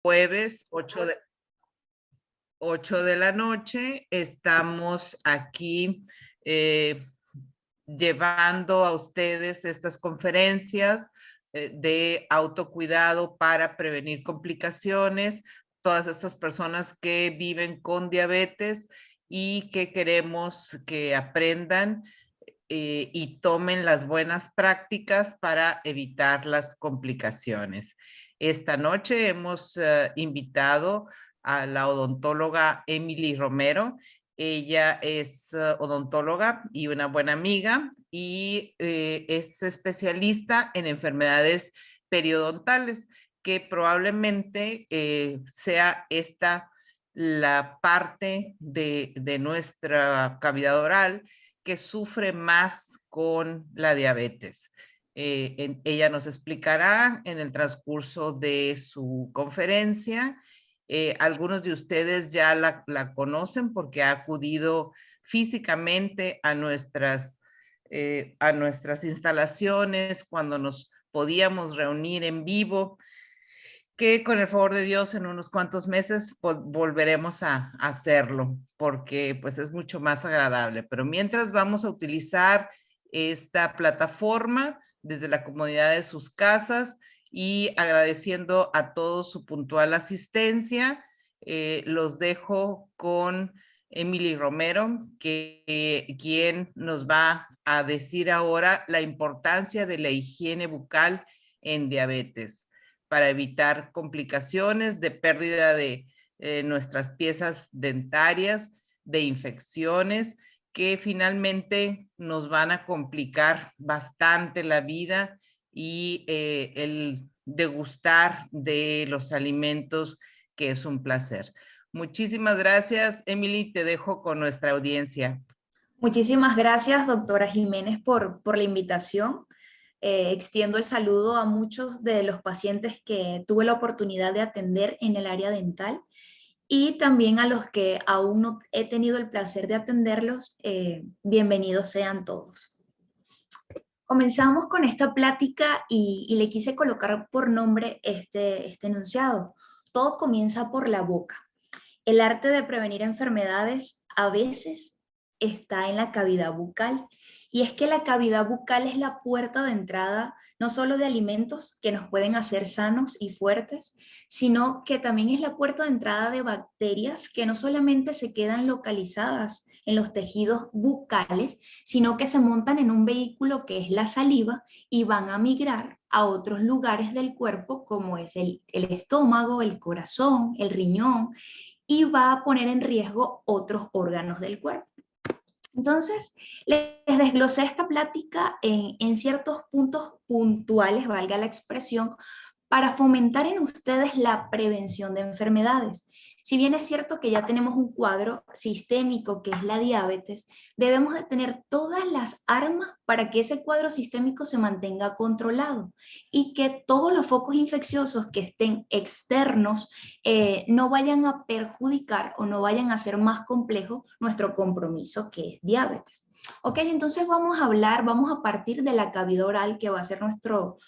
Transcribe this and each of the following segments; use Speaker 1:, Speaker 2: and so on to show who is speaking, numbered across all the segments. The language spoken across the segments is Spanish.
Speaker 1: jueves 8 de la noche. Estamos aquí llevando a ustedes estas conferencias de autocuidado para prevenir complicaciones, todas estas personas que viven con diabetes y que queremos que aprendan y tomen las buenas prácticas para evitar las complicaciones. Esta noche hemos invitado a la odontóloga Emily Romero. Ella es odontóloga y una buena amiga y es especialista en enfermedades periodontales, que probablemente sea esta la parte de nuestra cavidad oral que sufre más con la diabetes. Ella nos explicará en el transcurso de su conferencia. Algunos de ustedes ya la conocen porque ha acudido físicamente a nuestras instalaciones cuando nos podíamos reunir en vivo, que con el favor de Dios en unos cuantos meses volveremos a hacerlo, porque pues es mucho más agradable. Pero mientras vamos a utilizar esta plataforma desde la comodidad de sus casas y agradeciendo a todos su puntual asistencia, los dejo con Emily Romero, quien nos va a decir ahora la importancia de la higiene bucal en diabetes para evitar complicaciones de pérdida de nuestras piezas dentarias, de infecciones que finalmente nos van a complicar bastante la vida y el degustar de los alimentos, que es un placer. Muchísimas gracias, Emily, te dejo con nuestra audiencia.
Speaker 2: Muchísimas gracias, doctora Jiménez, por la invitación. Extiendo el saludo a muchos de los pacientes que tuve la oportunidad de atender en el área dental y también a los que aún no he tenido el placer de atenderlos. Bienvenidos sean todos. Comenzamos con esta plática y le quise colocar por nombre este enunciado. Todo comienza por la boca. El arte de prevenir enfermedades a veces está en la cavidad bucal. Y es que la cavidad bucal es la puerta de entrada no solo de alimentos que nos pueden hacer sanos y fuertes, sino que también es la puerta de entrada de bacterias que no solamente se quedan localizadas en los tejidos bucales, sino que se montan en un vehículo que es la saliva y van a migrar a otros lugares del cuerpo como es el estómago, el corazón, el riñón, y va a poner en riesgo otros órganos del cuerpo. Entonces, les desglosé esta plática en ciertos puntos puntuales, valga la expresión, para fomentar en ustedes la prevención de enfermedades. Si bien es cierto que ya tenemos un cuadro sistémico que es la diabetes, debemos de tener todas las armas para que ese cuadro sistémico se mantenga controlado y que todos los focos infecciosos que estén externos no vayan a perjudicar o no vayan a hacer más complejo nuestro compromiso que es diabetes. Ok, entonces vamos a partir de la cavidad oral que va a ser nuestro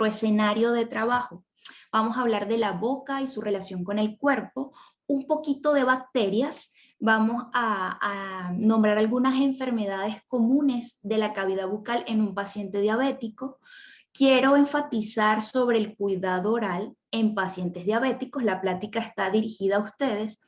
Speaker 2: escenario de trabajo. Vamos a hablar de la boca y su relación con el cuerpo, un poquito de bacterias, vamos a nombrar algunas enfermedades comunes de la cavidad bucal en un paciente diabético. Quiero enfatizar sobre el cuidado oral en pacientes diabéticos, la plática está dirigida a ustedes.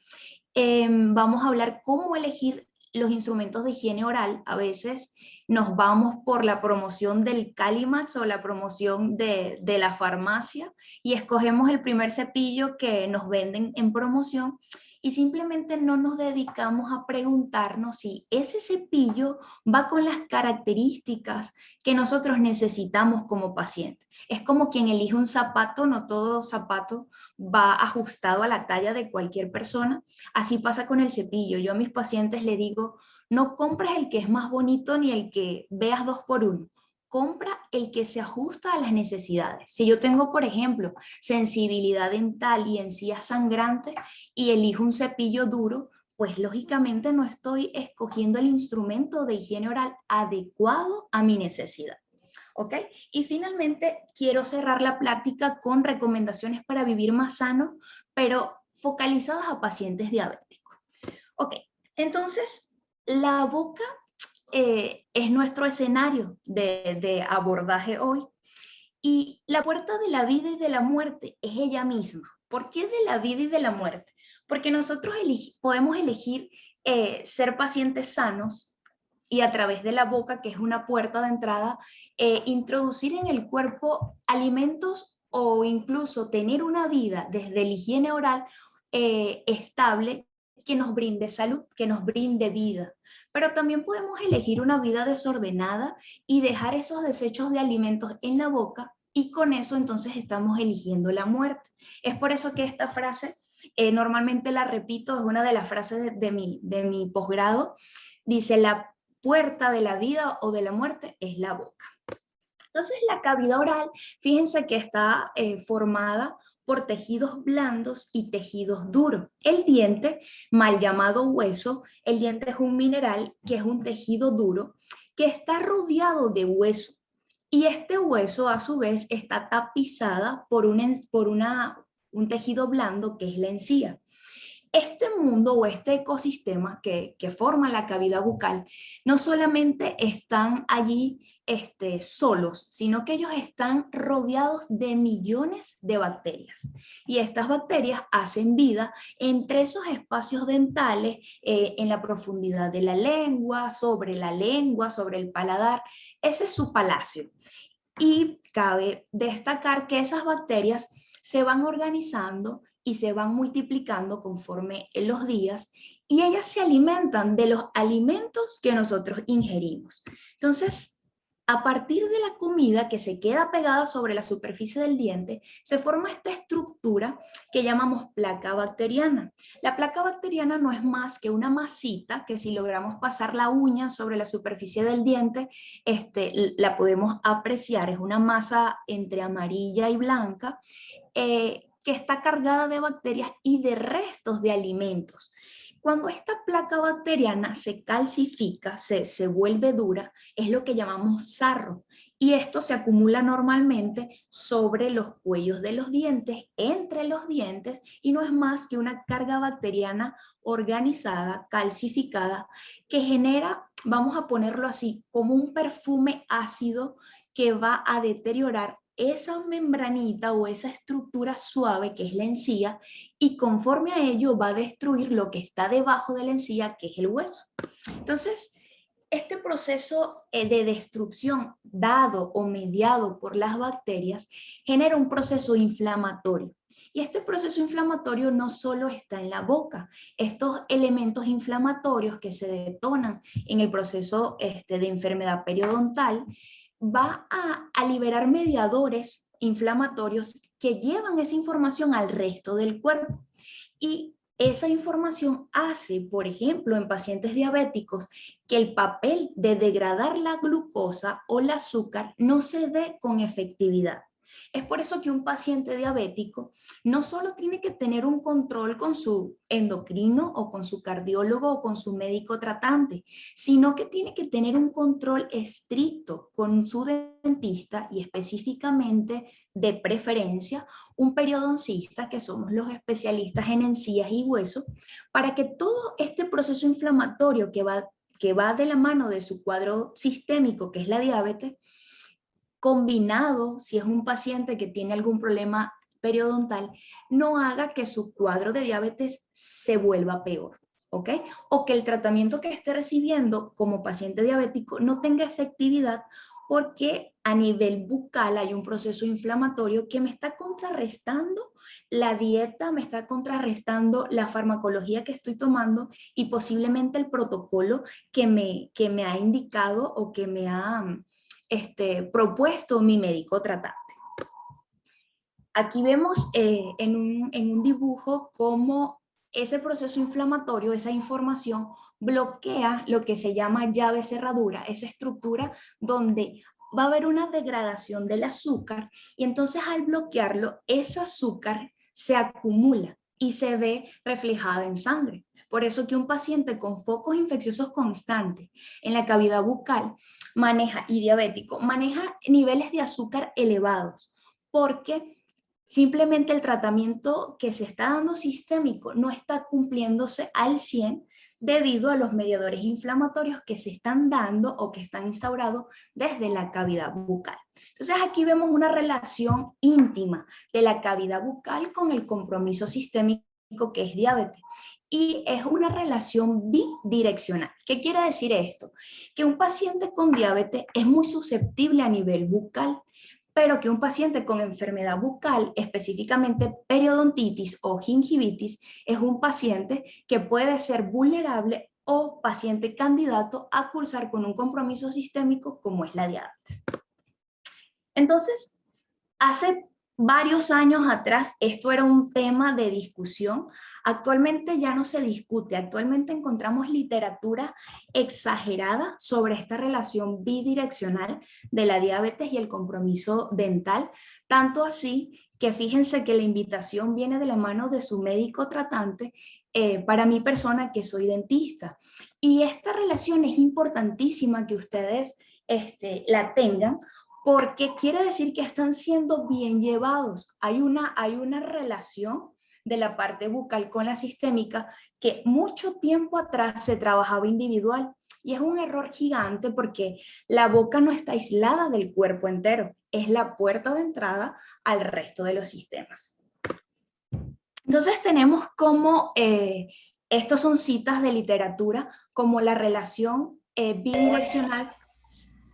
Speaker 2: Vamos a hablar cómo elegir los instrumentos de higiene oral. A veces nos vamos por la promoción del Calimax o la promoción de la farmacia y escogemos el primer cepillo que nos venden en promoción y simplemente no nos dedicamos a preguntarnos si ese cepillo va con las características que nosotros necesitamos como paciente. Es como quien elige un zapato, no todo zapato va ajustado a la talla de cualquier persona. Así pasa con el cepillo. Yo a mis pacientes les digo, no compres el que es más bonito ni el que veas 2 por 1. Compra el que se ajusta a las necesidades. Si yo tengo, por ejemplo, sensibilidad dental y encías sangrantes y elijo un cepillo duro, pues lógicamente no estoy escogiendo el instrumento de higiene oral adecuado a mi necesidad. ¿ok? Y finalmente quiero cerrar la plática con recomendaciones para vivir más sano, pero focalizadas a pacientes diabéticos. Ok, entonces la boca es nuestro escenario de abordaje hoy. Y la puerta de la vida y de la muerte es ella misma. ¿Por qué de la vida y de la muerte? Porque nosotros podemos elegir ser pacientes sanos y a través de la boca, que es una puerta de entrada, introducir en el cuerpo alimentos o incluso tener una vida desde la higiene oral estable que nos brinde salud, que nos brinde vida. Pero también podemos elegir una vida desordenada y dejar esos desechos de alimentos en la boca y con eso entonces estamos eligiendo la muerte. Es por eso que esta frase normalmente la repito, es una de las frases de mi posgrado, dice la puerta de la vida o de la muerte es la boca. Entonces la cavidad oral, fíjense que está formada por tejidos blandos y tejidos duros. El diente, mal llamado hueso, el diente es un mineral que es un tejido duro que está rodeado de hueso. Y este hueso a su vez está tapizada por un tejido blando que es la encía. Este mundo o este ecosistema que forma la cavidad bucal no solamente están allí solos, sino que ellos están rodeados de millones de bacterias. Y estas bacterias hacen vida entre esos espacios dentales, en la profundidad de la lengua, sobre el paladar. Ese es su palacio. Y cabe destacar que esas bacterias se van organizando y se van multiplicando conforme en los días y ellas se alimentan de los alimentos que nosotros ingerimos. Entonces, a partir de la comida que se queda pegada sobre la superficie del diente, se forma esta estructura que llamamos placa bacteriana. La placa bacteriana no es más que una masita que si logramos pasar la uña sobre la superficie del diente, la podemos apreciar. Es una masa entre amarilla y blanca, que está cargada de bacterias y de restos de alimentos. Cuando esta placa bacteriana se calcifica, se vuelve dura, es lo que llamamos sarro. Y esto se acumula normalmente sobre los cuellos de los dientes, entre los dientes, y no es más que una carga bacteriana organizada, calcificada, que genera, vamos a ponerlo así, como un perfume ácido que va a deteriorar esa membranita o esa estructura suave que es la encía, y conforme a ello va a destruir lo que está debajo de la encía, que es el hueso. Entonces, este proceso de destrucción dado o mediado por las bacterias genera un proceso inflamatorio. Y este proceso inflamatorio no solo está en la boca. Estos elementos inflamatorios que se detonan en el proceso de enfermedad periodontal va a liberar mediadores inflamatorios que llevan esa información al resto del cuerpo. Y esa información hace, por ejemplo, en pacientes diabéticos, que el papel de degradar la glucosa o el azúcar no se dé con efectividad. Es por eso que un paciente diabético no solo tiene que tener un control con su endocrino o con su cardiólogo o con su médico tratante, sino que tiene que tener un control estricto con su dentista y específicamente, de preferencia, un periodoncista, que somos los especialistas en encías y huesos, para que todo este proceso inflamatorio que va de la mano de su cuadro sistémico, que es la diabetes, combinado, si es un paciente que tiene algún problema periodontal, no haga que su cuadro de diabetes se vuelva peor, ¿ok? O que el tratamiento que esté recibiendo como paciente diabético no tenga efectividad porque a nivel bucal hay un proceso inflamatorio que me está contrarrestando la dieta, me está contrarrestando la farmacología que estoy tomando y posiblemente el protocolo que me ha indicado o que me ha propuesto mi médico tratante. Aquí vemos en un dibujo cómo ese proceso inflamatorio, esa información, bloquea lo que se llama llave cerradura, esa estructura donde va a haber una degradación del azúcar y entonces al bloquearlo, ese azúcar se acumula y se ve reflejada en sangre. Por eso que un paciente con focos infecciosos constantes en la cavidad bucal y diabético, maneja niveles de azúcar elevados, porque simplemente el tratamiento que se está dando sistémico no está cumpliéndose al 100 debido a los mediadores inflamatorios que se están dando o que están instaurados desde la cavidad bucal. Entonces aquí vemos una relación íntima de la cavidad bucal con el compromiso sistémico que es diabetes. Y es una relación bidireccional. ¿Qué quiere decir esto? Que un paciente con diabetes es muy susceptible a nivel bucal, pero que un paciente con enfermedad bucal, específicamente periodontitis o gingivitis, es un paciente que puede ser vulnerable o paciente candidato a cursar con un compromiso sistémico como es la diabetes. Entonces, hace varios años atrás esto era un tema de discusión. Actualmente ya no se discute. Actualmente encontramos literatura exagerada sobre esta relación bidireccional de la diabetes y el compromiso dental. Tanto así que fíjense que la invitación viene de la mano de su médico tratante para mi persona que soy dentista. Y esta relación es importantísima que ustedes la tengan, porque quiere decir que están siendo bien llevados. Hay una relación de la parte bucal con la sistémica que mucho tiempo atrás se trabajaba individual, y es un error gigante porque la boca no está aislada del cuerpo entero, es la puerta de entrada al resto de los sistemas. Entonces tenemos como, estos son citas de literatura, como la relación bidireccional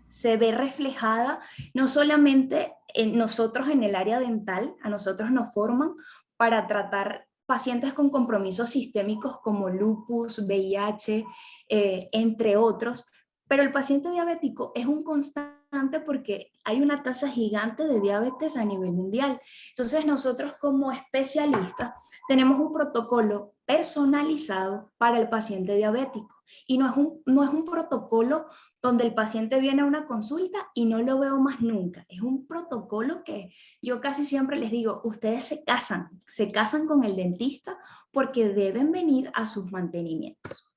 Speaker 2: se ve reflejada no solamente en nosotros en el área dental, a nosotros nos forman para tratar pacientes con compromisos sistémicos como lupus, VIH, entre otros, pero el paciente diabético es un constante porque hay una tasa gigante de diabetes a nivel mundial. Entonces nosotros como especialistas tenemos un protocolo personalizado para el paciente diabético, y no es un protocolo donde el paciente viene a una consulta y no lo veo más nunca. Es un protocolo que yo casi siempre les digo, ustedes se casan con el dentista porque deben venir a sus mantenimientos.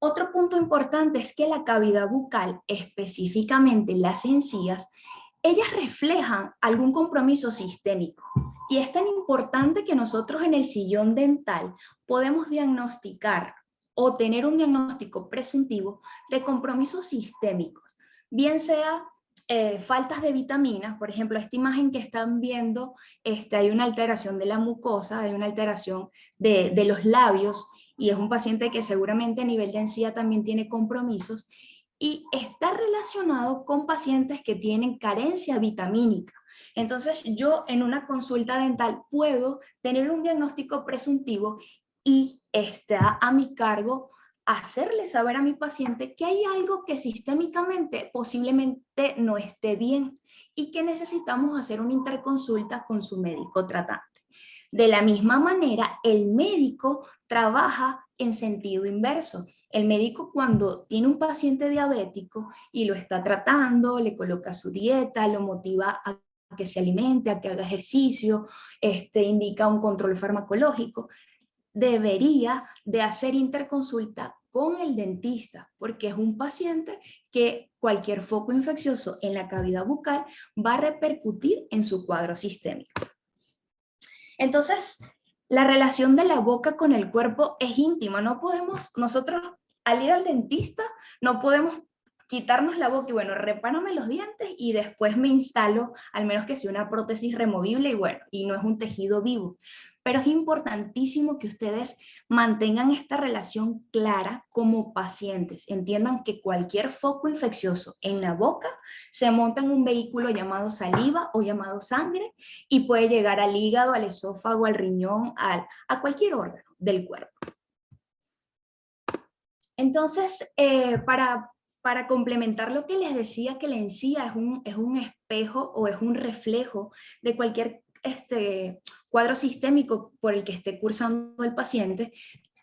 Speaker 2: Otro punto importante es que la cavidad bucal, específicamente las encías, ellas reflejan algún compromiso sistémico. Y es tan importante que nosotros en el sillón dental podemos diagnosticar o tener un diagnóstico presuntivo de compromisos sistémicos, bien sea faltas de vitaminas. Por ejemplo, esta imagen que están viendo, hay una alteración de la mucosa, hay una alteración de los labios, y es un paciente que seguramente a nivel de encía también tiene compromisos, y está relacionado con pacientes que tienen carencia vitamínica. Entonces yo en una consulta dental puedo tener un diagnóstico presuntivo y está a mi cargo hacerle saber a mi paciente que hay algo que sistémicamente posiblemente no esté bien y que necesitamos hacer una interconsulta con su médico tratante. De la misma manera, el médico trabaja en sentido inverso. El médico, cuando tiene un paciente diabético y lo está tratando, le coloca su dieta, lo motiva a que se alimente, a que haga ejercicio, indica un control farmacológico, debería de hacer interconsulta con el dentista, porque es un paciente que cualquier foco infeccioso en la cavidad bucal va a repercutir en su cuadro sistémico. Entonces, la relación de la boca con el cuerpo es íntima. No podemos, nosotros al ir al dentista, no podemos quitarnos la boca y bueno, repárame los dientes y después me instalo, al menos que sea una prótesis removible y bueno, y no es un tejido vivo. Pero es importantísimo que ustedes mantengan esta relación clara como pacientes. Entiendan que cualquier foco infeccioso en la boca se monta en un vehículo llamado saliva o llamado sangre y puede llegar al hígado, al esófago, al riñón, a cualquier órgano del cuerpo. Entonces, para complementar lo que les decía, que la encía es un espejo o es un reflejo de cualquier cuadro sistémico por el que esté cursando el paciente,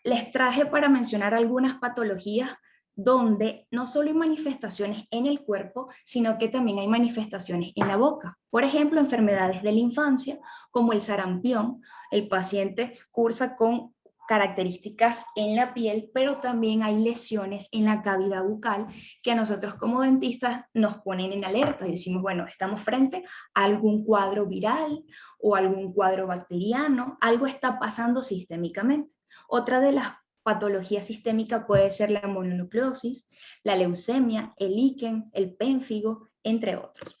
Speaker 2: les traje para mencionar algunas patologías donde no solo hay manifestaciones en el cuerpo, sino que también hay manifestaciones en la boca. Por ejemplo, enfermedades de la infancia, como el sarampión, el paciente cursa con características en la piel, pero también hay lesiones en la cavidad bucal que a nosotros como dentistas nos ponen en alerta y decimos, bueno, estamos frente a algún cuadro viral o algún cuadro bacteriano, algo está pasando sistémicamente. Otra de las patologías sistémicas puede ser la mononucleosis, la leucemia, el líquen, el pénfigo, entre otros.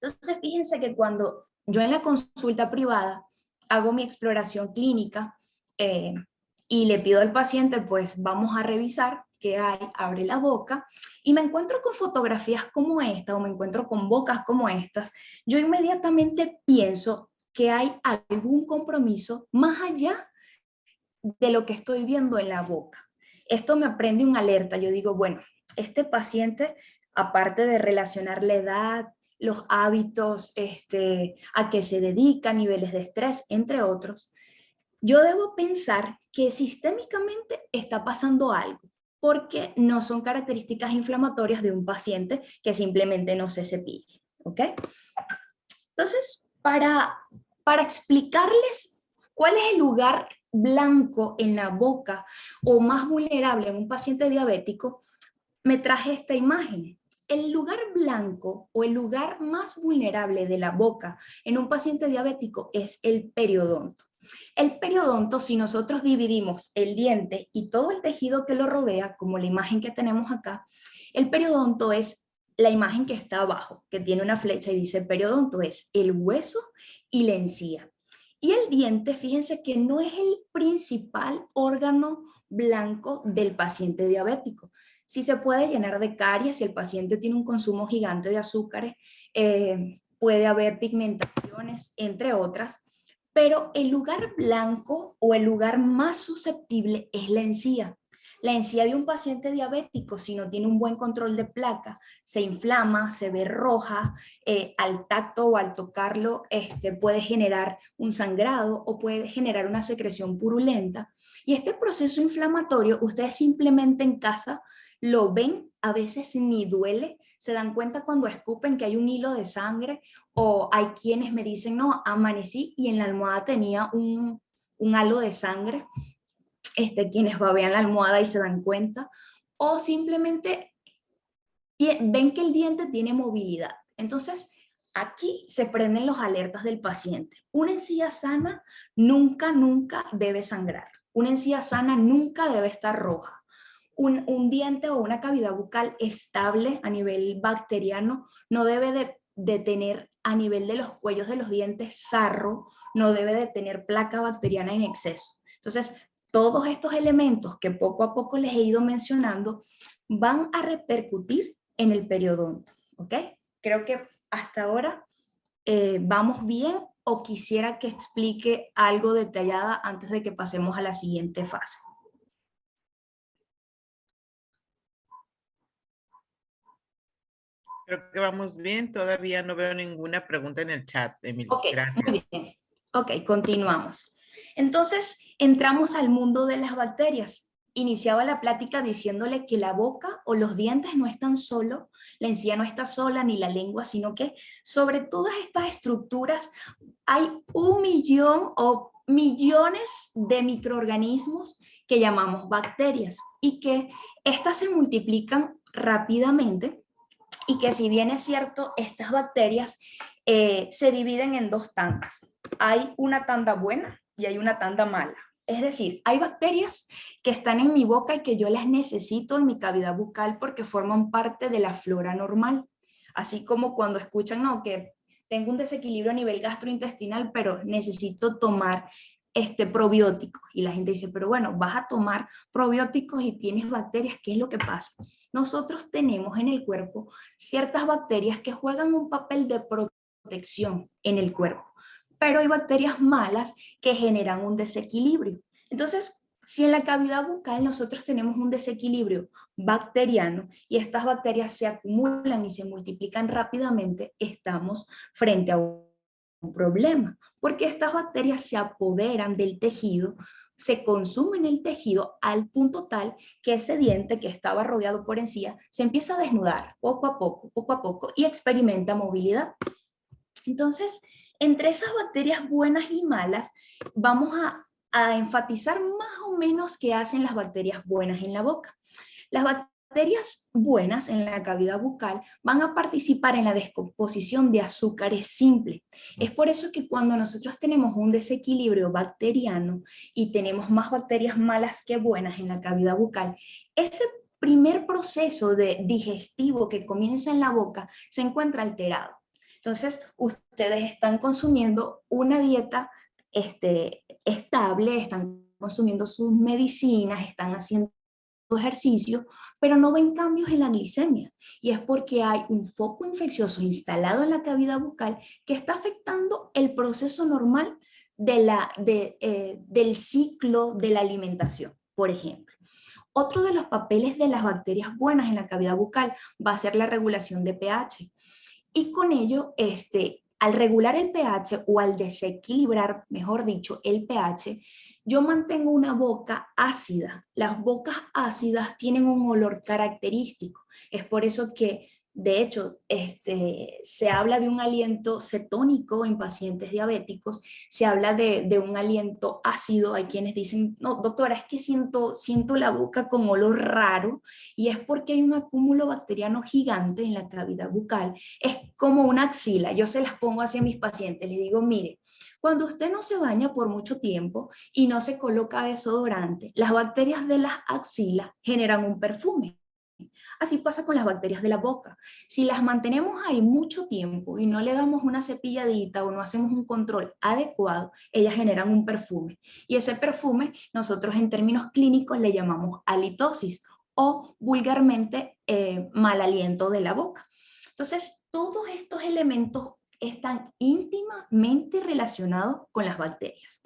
Speaker 2: Entonces, fíjense que cuando yo en la consulta privada hago mi exploración clínica y le pido al paciente, pues vamos a revisar qué hay, abre la boca, y me encuentro con fotografías como esta, o me encuentro con bocas como estas, yo inmediatamente pienso que hay algún compromiso más allá de lo que estoy viendo en la boca. Esto me prende una alerta. Yo digo, bueno, este paciente, aparte de relacionar la edad, los hábitos, a qué se dedica, niveles de estrés, entre otros, yo debo pensar que sistémicamente está pasando algo, porque no son características inflamatorias de un paciente que simplemente no se cepille, ¿ok? Entonces, para explicarles cuál es el lugar blanco en la boca o más vulnerable en un paciente diabético, me traje esta imagen. El lugar blanco o el lugar más vulnerable de la boca en un paciente diabético es el periodonto. El periodonto, si nosotros dividimos el diente y todo el tejido que lo rodea, como la imagen que tenemos acá, el periodonto es la imagen que está abajo, que tiene una flecha y dice periodonto, es el hueso y la encía. Y el diente, fíjense que no es el principal órgano blanco del paciente diabético. Sí se puede llenar de caries si el paciente tiene un consumo gigante de azúcares, puede haber pigmentaciones, entre otras, pero el lugar blanco o el lugar más susceptible es la encía. La encía de un paciente diabético, si no tiene un buen control de placa, se inflama, se ve roja, al tacto o al tocarlo puede generar un sangrado o puede generar una secreción purulenta. Y este proceso inflamatorio, ustedes simplemente en casa lo ven, a veces ni duele, se dan cuenta cuando escupen que hay un hilo de sangre, o hay quienes me dicen, no, amanecí y en la almohada tenía un halo de sangre, quienes babean la almohada y se dan cuenta, o simplemente ven que el diente tiene movilidad. Entonces, aquí se prenden los alertas del paciente. Una encía sana nunca, nunca debe sangrar. Una encía sana nunca debe estar roja. Un diente o una cavidad bucal estable a nivel bacteriano no debe de tener a nivel de los cuellos de los dientes sarro, no debe de tener placa bacteriana en exceso. Entonces, todos estos elementos que poco a poco les he ido mencionando van a repercutir en el periodonto, ¿ok? Creo que hasta ahora vamos bien, o quisiera que explique algo detallada antes de que pasemos a la siguiente fase.
Speaker 1: Creo que vamos bien. Todavía no veo ninguna pregunta en el chat, Emily.
Speaker 2: Ok,
Speaker 1: Gracias.
Speaker 2: muy bien. Ok, continuamos. Entonces, entramos al mundo de las bacterias. Iniciaba la plática diciéndole que la boca o los dientes no están solo, la encía no está sola, ni la lengua, sino que sobre todas estas estructuras hay 1.000.000 o millones de microorganismos que llamamos bacterias, y que estas se multiplican rápidamente, y que si bien es cierto, estas bacterias se dividen en dos tandas. Hay una tanda buena y hay una tanda mala. Es decir, hay bacterias que están en mi boca y que yo las necesito en mi cavidad bucal porque forman parte de la flora normal. Así como cuando escuchan, no, que tengo un desequilibrio a nivel gastrointestinal, pero necesito tomar probióticos. Y la gente dice, pero bueno, vas a tomar probióticos y tienes bacterias, ¿qué es lo que pasa? Nosotros tenemos en el cuerpo ciertas bacterias que juegan un papel de protección en el cuerpo, pero hay bacterias malas que generan un desequilibrio. Entonces, si en la cavidad bucal nosotros tenemos un desequilibrio bacteriano y estas bacterias se acumulan y se multiplican rápidamente, estamos frente a un problema, porque estas bacterias se apoderan del tejido, se consumen el tejido al punto tal que ese diente que estaba rodeado por encía se empieza a desnudar poco a poco, y experimenta movilidad. Entonces, entre esas bacterias buenas y malas, vamos a a enfatizar más o menos qué hacen las bacterias buenas en la boca. Las bacterias buenas en la cavidad bucal van a participar en la descomposición de azúcares simples. Es por eso que cuando nosotros tenemos un desequilibrio bacteriano y tenemos más bacterias malas que buenas en la cavidad bucal, ese primer proceso digestivo que comienza en la boca se encuentra alterado. Entonces, ustedes están consumiendo una dieta estable, están consumiendo sus medicinas, están haciendo ejercicio, pero no ven cambios en la glicemia. Y es porque hay un foco infeccioso instalado en la cavidad bucal que está afectando el proceso normal del ciclo de la alimentación, por ejemplo. Otro de los papeles de las bacterias buenas en la cavidad bucal va a ser la regulación de pH. Y con ello, al regular el pH o al desequilibrar, mejor dicho, el pH, yo mantengo una boca ácida. Las bocas ácidas tienen un olor característico. Es por eso que, de hecho, se habla de un aliento cetónico en pacientes diabéticos, se habla de un aliento ácido. Hay quienes dicen, no, doctora, es que siento la boca con olor raro, y es porque hay un acúmulo bacteriano gigante en la cavidad bucal. Es como una axila. Yo se las pongo así a mis pacientes, les digo, mire, cuando usted no se baña por mucho tiempo y no se coloca desodorante, las bacterias de las axilas generan un perfume. Así pasa con las bacterias de la boca. Si las mantenemos ahí mucho tiempo y no le damos una cepilladita o no hacemos un control adecuado, ellas generan un perfume. Y ese perfume nosotros en términos clínicos le llamamos halitosis o vulgarmente mal aliento de la boca. Entonces, todos estos elementos están íntimamente relacionados con las bacterias.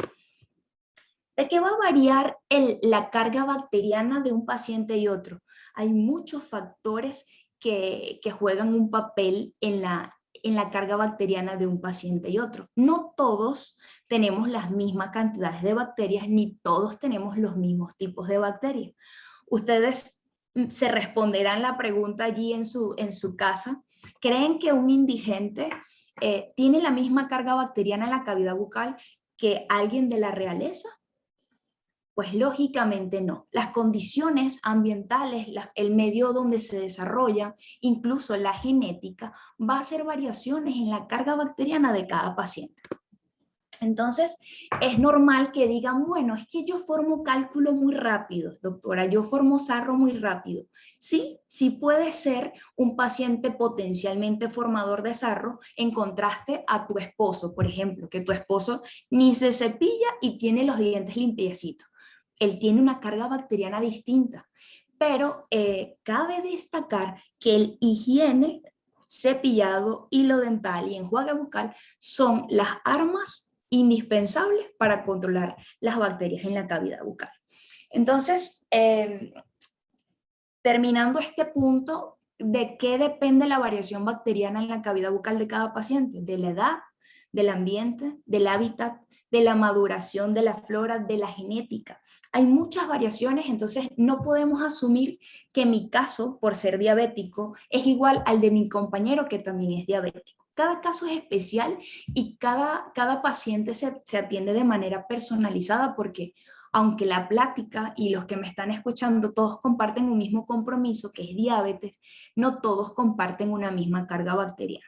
Speaker 2: ¿De qué va a variar la carga bacteriana de un paciente y otro? Hay muchos factores que juegan un papel en la carga bacteriana de un paciente y otro. No todos tenemos las mismas cantidades de bacterias, ni todos tenemos los mismos tipos de bacterias. Ustedes se responderán la pregunta allí en su casa. ¿Creen que un indigente tiene la misma carga bacteriana en la cavidad bucal que alguien de la realeza? Pues lógicamente no. Las condiciones ambientales, el medio donde se desarrolla, incluso la genética, va a hacer variaciones en la carga bacteriana de cada paciente. Entonces, es normal que digan, bueno, es que yo formo cálculo muy rápido, doctora, yo formo sarro muy rápido. Sí, sí puede ser un paciente potencialmente formador de sarro en contraste a tu esposo, por ejemplo, que tu esposo ni se cepilla y tiene los dientes limpiecitos. Él tiene una carga bacteriana distinta, pero cabe destacar que el higiene, cepillado, hilo dental y enjuague bucal son las armas indispensables para controlar las bacterias en la cavidad bucal. Entonces, terminando este punto, ¿de qué depende la variación bacteriana en la cavidad bucal de cada paciente? De la edad, del ambiente, del hábitat, de la maduración de la flora, de la genética. Hay muchas variaciones, entonces no podemos asumir que mi caso, por ser diabético, es igual al de mi compañero que también es diabético. Cada caso es especial y cada paciente se atiende de manera personalizada, porque aunque la plática y los que me están escuchando todos comparten un mismo compromiso, que es diabetes, no todos comparten una misma carga bacteriana.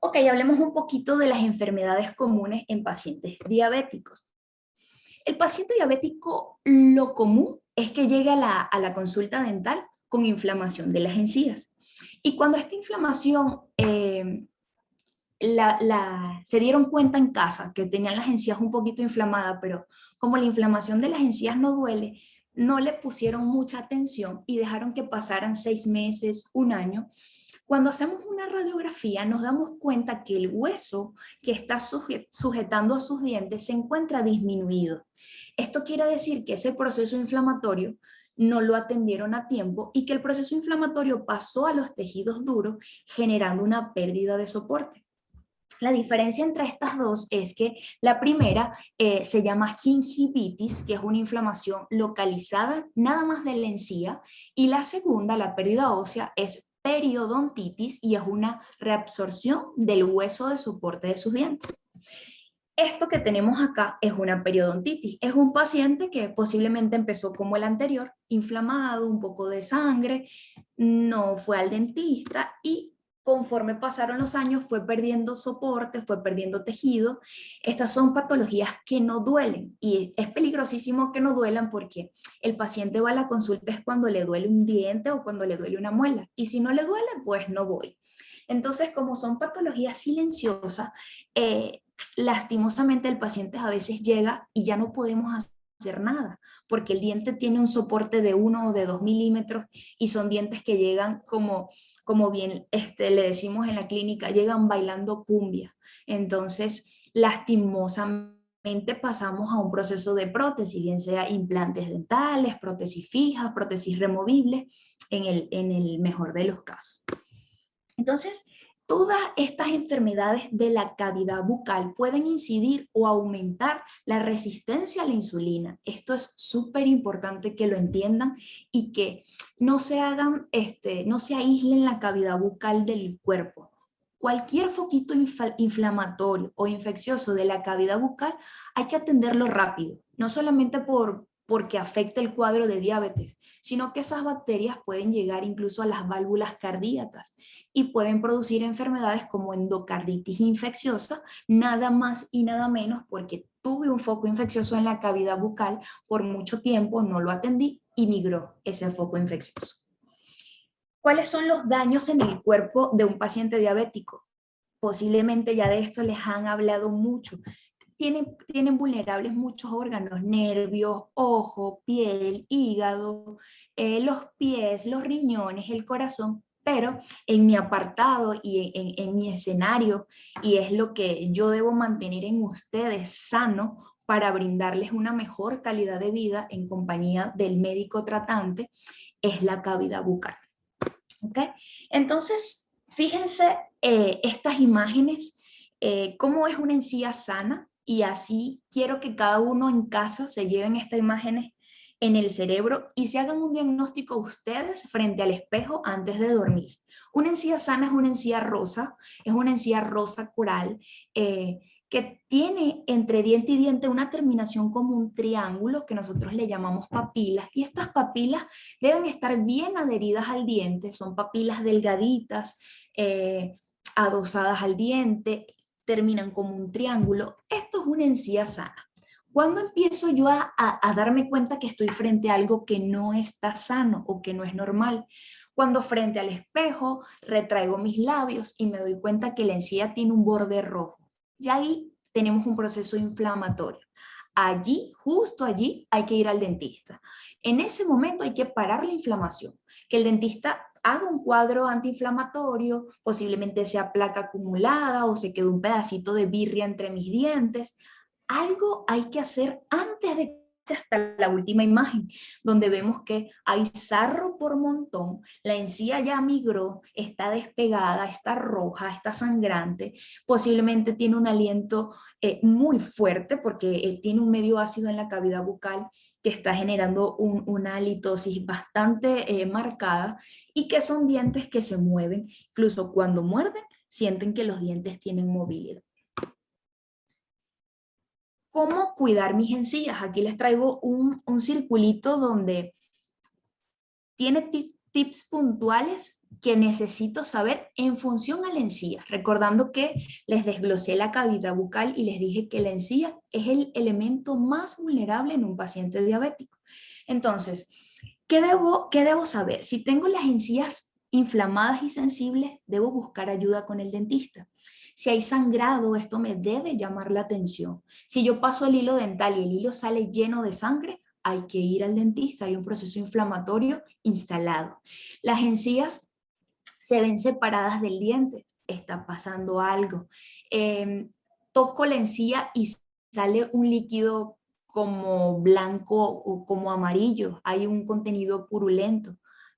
Speaker 2: Ok, hablemos un poquito de las enfermedades comunes en pacientes diabéticos. El paciente diabético, lo común es que llegue a la consulta dental con inflamación de las encías. Y cuando esta inflamación se dieron cuenta en casa que tenían las encías un poquito inflamadas, pero como la inflamación de las encías no duele, no le pusieron mucha atención y dejaron que pasaran 6 meses, un año. Cuando hacemos una radiografía nos damos cuenta que el hueso que está sujetando a sus dientes se encuentra disminuido. Esto quiere decir que ese proceso inflamatorio no lo atendieron a tiempo y que el proceso inflamatorio pasó a los tejidos duros, generando una pérdida de soporte. La diferencia entre estas dos es que la primera se llama gingivitis, que es una inflamación localizada nada más de la encía, y la segunda, la pérdida ósea, es periodontitis y es una reabsorción del hueso de soporte de sus dientes. Esto que tenemos acá es una periodontitis. Es un paciente que posiblemente empezó como el anterior, inflamado, un poco de sangre, no fue al dentista y conforme pasaron los años fue perdiendo soporte, fue perdiendo tejido. Estas son patologías que no duelen y es peligrosísimo que no duelan porque el paciente va a la consulta es cuando le duele un diente o cuando le duele una muela y si no le duele, pues no voy. Entonces, como son patologías silenciosas, lastimosamente el paciente a veces llega y ya no podemos hacer nada, porque el diente tiene un soporte de 1 o de 2 milímetros y son dientes que llegan como bien le decimos en la clínica, llegan bailando cumbia. Entonces, lastimosamente pasamos a un proceso de prótesis, bien sea implantes dentales, prótesis fijas, prótesis removibles, en el mejor de los casos. Entonces, todas estas enfermedades de la cavidad bucal pueden incidir o aumentar la resistencia a la insulina. Esto es súper importante que lo entiendan y que no se hagan, no se aíslen la cavidad bucal del cuerpo. Cualquier foquito inflamatorio o infeccioso de la cavidad bucal hay que atenderlo rápido, no solamente porque afecta el cuadro de diabetes, sino que esas bacterias pueden llegar incluso a las válvulas cardíacas y pueden producir enfermedades como endocarditis infecciosa, nada más y nada menos porque tuve un foco infeccioso en la cavidad bucal por mucho tiempo, no lo atendí y migró ese foco infeccioso. ¿Cuáles son los daños en el cuerpo de un paciente diabético? Posiblemente ya de esto les han hablado mucho. Tienen vulnerables muchos órganos, nervios, ojo, piel, hígado, los pies, los riñones, el corazón, pero en mi apartado y en mi escenario, y es lo que yo debo mantener en ustedes sano para brindarles una mejor calidad de vida en compañía del médico tratante, es la cavidad bucal. ¿Okay? Entonces, fíjense estas imágenes, cómo es una encía sana, y así quiero que cada uno en casa se lleven estas imágenes en el cerebro y se hagan un diagnóstico ustedes frente al espejo antes de dormir. Una encía sana es una encía rosa coral, que tiene entre diente y diente una terminación como un triángulo que nosotros le llamamos papilas, y estas papilas deben estar bien adheridas al diente, son papilas delgaditas, adosadas al diente, terminan como un triángulo. Esto es una encía sana. ¿Cuándo empiezo yo a darme cuenta que estoy frente a algo que no está sano o que no es normal? Cuando frente al espejo retraigo mis labios y me doy cuenta que la encía tiene un borde rojo. Y ahí tenemos un proceso inflamatorio. Allí, justo allí, hay que ir al dentista. En ese momento hay que parar la inflamación, que el dentista haga un cuadro antiinflamatorio, posiblemente sea placa acumulada o se quede un pedacito de birria entre mis dientes. Algo hay que hacer antes de hasta la última imagen, donde vemos que hay sarro por montón, la encía ya migró, está despegada, está roja, está sangrante, posiblemente tiene un aliento muy fuerte porque tiene un medio ácido en la cavidad bucal que está generando una halitosis bastante marcada, y que son dientes que se mueven, incluso cuando muerden sienten que los dientes tienen movilidad. ¿Cómo cuidar mis encías? Aquí les traigo un circulito donde tiene tips puntuales que necesito saber en función a la encía, recordando que les desglosé la cavidad bucal y les dije que la encía es el elemento más vulnerable en un paciente diabético. Entonces, ¿qué debo saber? Si tengo las encías inflamadas y sensibles, debo buscar ayuda con el dentista. Si hay sangrado, esto me debe llamar la atención. Si yo paso el hilo dental y el hilo sale lleno de sangre, hay que ir al dentista, hay un proceso inflamatorio instalado. Las encías se ven separadas del diente, está pasando algo. Toco la encía y sale un líquido como blanco o como amarillo, hay un contenido purulento.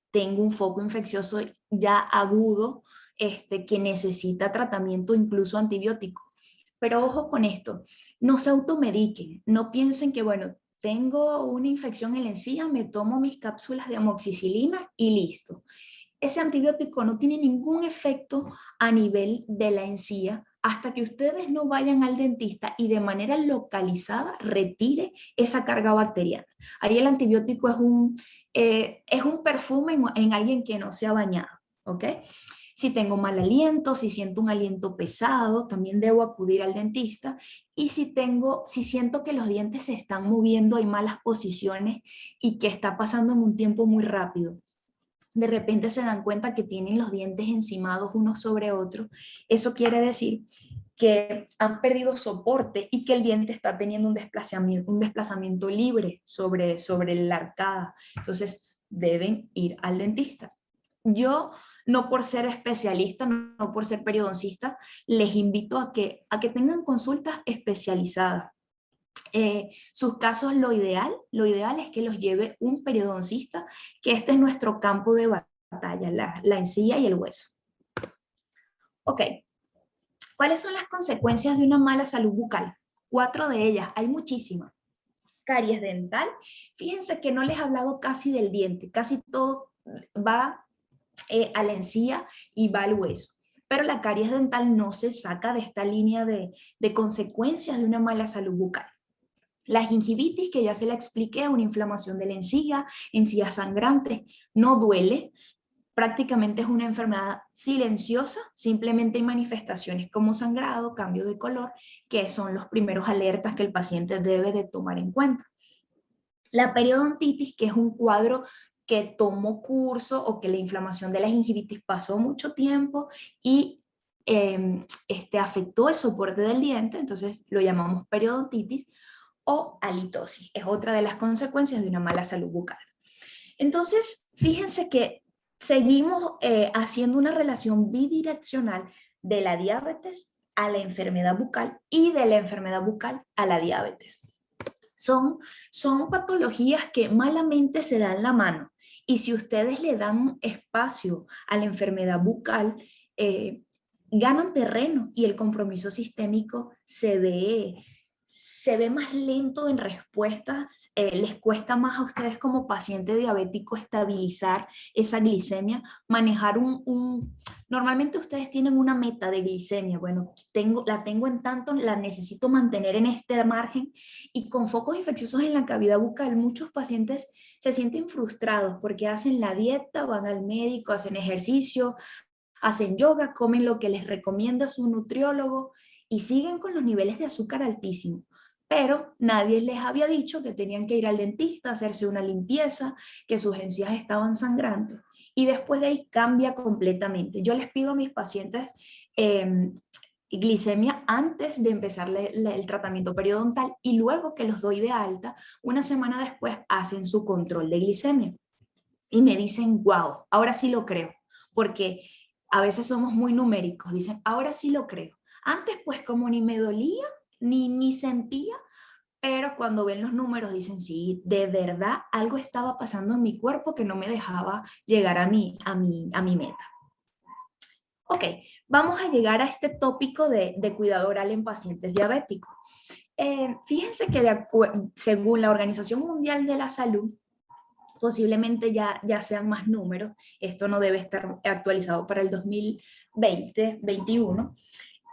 Speaker 2: Tengo un foco infeccioso ya agudo, que necesita tratamiento incluso antibiótico. Pero ojo con esto, no se automediquen, no piensen que, bueno, tengo una infección en la encía, me tomo mis cápsulas de amoxicilina y listo. Ese antibiótico no tiene ningún efecto a nivel de la encía hasta que ustedes no vayan al dentista y de manera localizada retire esa carga bacteriana. Ahí el antibiótico es un perfume en alguien que no se ha bañado, ¿ok? Si tengo mal aliento, si siento un aliento pesado, también debo acudir al dentista. Y si siento que los dientes se están moviendo, hay malas posiciones y que está pasando en un tiempo muy rápido, de repente se dan cuenta que tienen los dientes encimados unos sobre otros, eso quiere decir que han perdido soporte y que el diente está teniendo un desplazamiento libre sobre la arcada. Entonces, deben ir al dentista. Yo, no por ser especialista, no por ser periodoncista, les invito a que tengan consultas especializadas. Sus casos, lo ideal es que los lleve un periodoncista, que este es nuestro campo de batalla, la encía y el hueso. Ok, ¿cuáles son las consecuencias de una mala salud bucal? 4 de ellas, hay muchísimas. Caries dental, fíjense que no les he hablado casi del diente, casi todo va a la encía y va al hueso. Pero la caries dental no se saca de esta línea de consecuencias de una mala salud bucal. La gingivitis, que ya se la expliqué, una inflamación de la encías sangrantes, no duele, prácticamente es una enfermedad silenciosa, simplemente hay manifestaciones como sangrado, cambio de color, que son los primeros alertas que el paciente debe de tomar en cuenta. La periodontitis, que es un cuadro que tomó curso o que la inflamación de la gingivitis pasó mucho tiempo y afectó el soporte del diente, entonces lo llamamos periodontitis, o halitosis, es otra de las consecuencias de una mala salud bucal. Entonces, fíjense que seguimos haciendo una relación bidireccional de la diabetes a la enfermedad bucal y de la enfermedad bucal a la diabetes. Son patologías que malamente se dan la mano, y si ustedes le dan espacio a la enfermedad bucal, ganan terreno y el compromiso sistémico se ve más lento en respuestas, les cuesta más a ustedes como paciente diabético estabilizar esa glicemia, manejar normalmente ustedes tienen una meta de glicemia, bueno, la tengo en tanto, la necesito mantener en este margen, y con focos infecciosos en la cavidad bucal, muchos pacientes se sienten frustrados porque hacen la dieta, van al médico, hacen ejercicio, hacen yoga, comen lo que les recomienda su nutriólogo y siguen con los niveles de azúcar altísimos. Pero nadie les había dicho que tenían que ir al dentista, hacerse una limpieza, que sus encías estaban sangrantes. Y después de ahí cambia completamente. Yo les pido a mis pacientes glicemia antes de empezar el tratamiento periodontal, y luego que los doy de alta, una semana después hacen su control de glicemia. Y me dicen, wow, ahora sí lo creo, porque a veces somos muy numéricos, dicen, ahora sí lo creo. Antes pues como ni me dolía, ni sentía, pero cuando ven los números dicen, sí, de verdad algo estaba pasando en mi cuerpo que no me dejaba llegar a mi meta. Ok, vamos a llegar a este tópico de cuidado oral en pacientes diabéticos. Fíjense que según la Organización Mundial de la Salud, posiblemente ya sean más números, esto no debe estar actualizado para el 2020-21,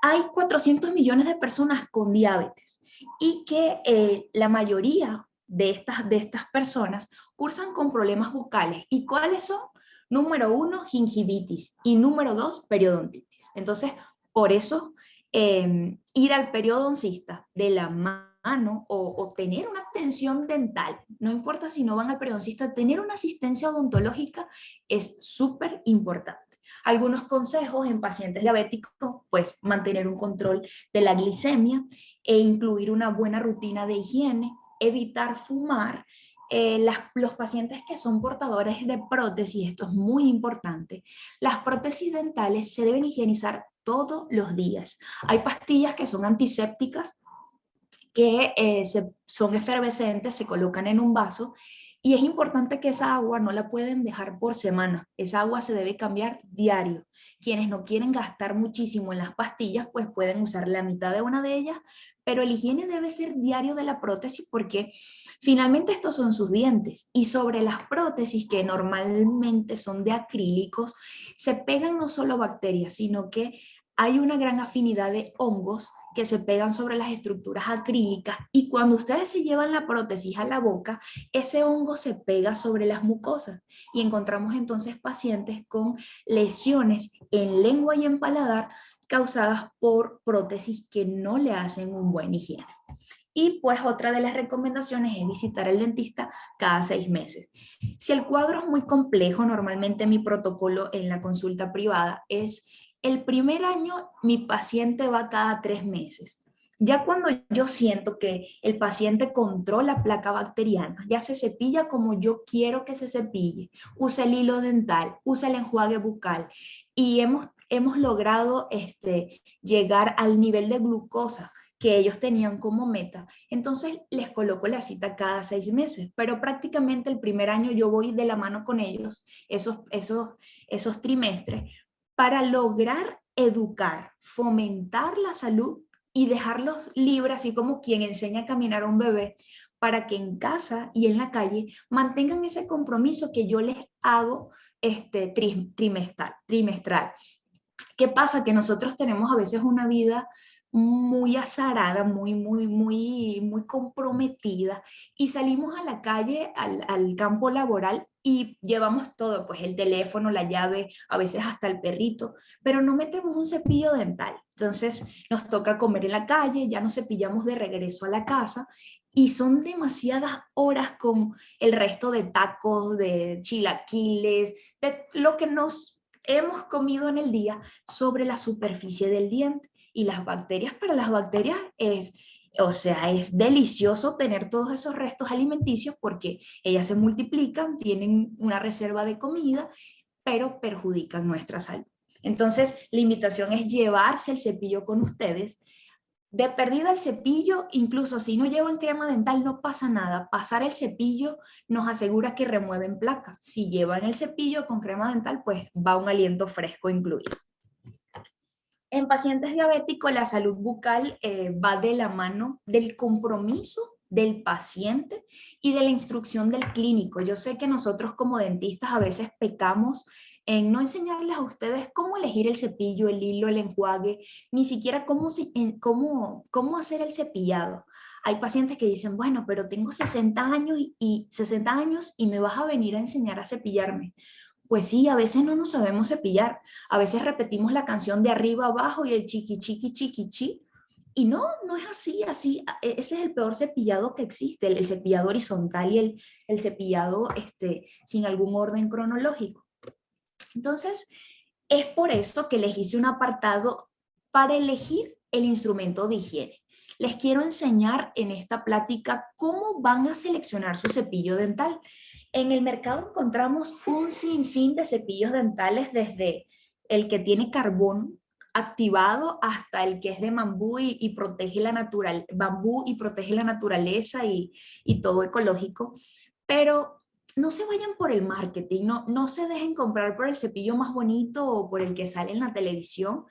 Speaker 2: hay 400 millones de personas con diabetes, y que la mayoría de estas personas cursan con problemas bucales. ¿Y cuáles son? Número 1, gingivitis, y número 2, periodontitis. Entonces, por eso, ir al periodoncista de la mano o tener una atención dental, no importa si no van al periodoncista, tener una asistencia odontológica es súper importante. Algunos consejos en pacientes diabéticos, pues mantener un control de la glicemia e incluir una buena rutina de higiene, evitar fumar. Los pacientes que son portadores de prótesis, esto es muy importante, las prótesis dentales se deben higienizar todos los días. Hay pastillas que son antisépticas, que son efervescentes, se colocan en un vaso, y es importante que esa agua no la pueden dejar por semana, esa agua se debe cambiar diario. Quienes no quieren gastar muchísimo en las pastillas, pues pueden usar la mitad de una de ellas, pero el higiene debe ser diario de la prótesis, porque finalmente estos son sus dientes, y sobre las prótesis, que normalmente son de acrílicos, se pegan no solo bacterias, sino que hay una gran afinidad de hongos que se pegan sobre las estructuras acrílicas y cuando ustedes se llevan la prótesis a la boca, ese hongo se pega sobre las mucosas y encontramos entonces pacientes con lesiones en lengua y en paladar causadas por prótesis que no le hacen un buen higiene. Y pues otra de las recomendaciones es visitar al dentista cada 6 meses. Si el cuadro es muy complejo, normalmente mi protocolo en la consulta privada es el primer año mi paciente va cada 3 meses. Ya cuando yo siento que el paciente controla placa bacteriana, ya se cepilla como yo quiero que se cepille, usa el hilo dental, usa el enjuague bucal y hemos logrado llegar al nivel de glucosa que ellos tenían como meta, entonces les coloco la cita cada 6 meses, pero prácticamente el primer año yo voy de la mano con ellos, esos trimestres, para lograr educar, fomentar la salud y dejarlos libres, así como quien enseña a caminar a un bebé, para que en casa y en la calle mantengan ese compromiso que yo les hago trimestral. ¿Qué pasa? Que nosotros tenemos a veces una vida muy azarada, muy comprometida y salimos a la calle, al campo laboral y llevamos todo, pues el teléfono, la llave, a veces hasta el perrito, pero no metemos un cepillo dental. Entonces nos toca comer en la calle, ya nos cepillamos de regreso a la casa y son demasiadas horas con el resto de tacos, de chilaquiles, de lo que nos hemos comido en el día sobre la superficie del diente. Y las bacterias, para las bacterias o sea, es delicioso tener todos esos restos alimenticios porque ellas se multiplican, tienen una reserva de comida, pero perjudican nuestra salud. Entonces, la invitación es llevarse el cepillo con ustedes. De perdida el cepillo, incluso si no llevan crema dental, no pasa nada. Pasar el cepillo nos asegura que remueven placa. Si llevan el cepillo con crema dental, pues va un aliento fresco incluido. En pacientes diabéticos, la salud bucal va de la mano del compromiso del paciente y de la instrucción del clínico. Yo sé que nosotros como dentistas a veces pecamos en no enseñarles a ustedes cómo elegir el cepillo, el hilo, el enjuague, ni siquiera cómo hacer el cepillado. Hay pacientes que dicen, bueno, pero tengo 60 años y 60 años y me vas a venir a enseñar a cepillarme. Pues sí, a veces no nos sabemos cepillar, a veces repetimos la canción de arriba abajo y el chiqui chiqui chiqui chi, y no es así, ese es el peor cepillado que existe, el cepillado horizontal y el cepillado sin algún orden cronológico. Entonces, es por eso que les hice un apartado para elegir el instrumento de higiene. Les quiero enseñar en esta plática cómo van a seleccionar su cepillo dental. En el mercado encontramos un sinfín de cepillos dentales, desde el que tiene carbón activado hasta el que es de bambú y protege la naturaleza y todo ecológico. Pero no se vayan por el marketing, no se dejen comprar por el cepillo más bonito o por el que sale en la televisión.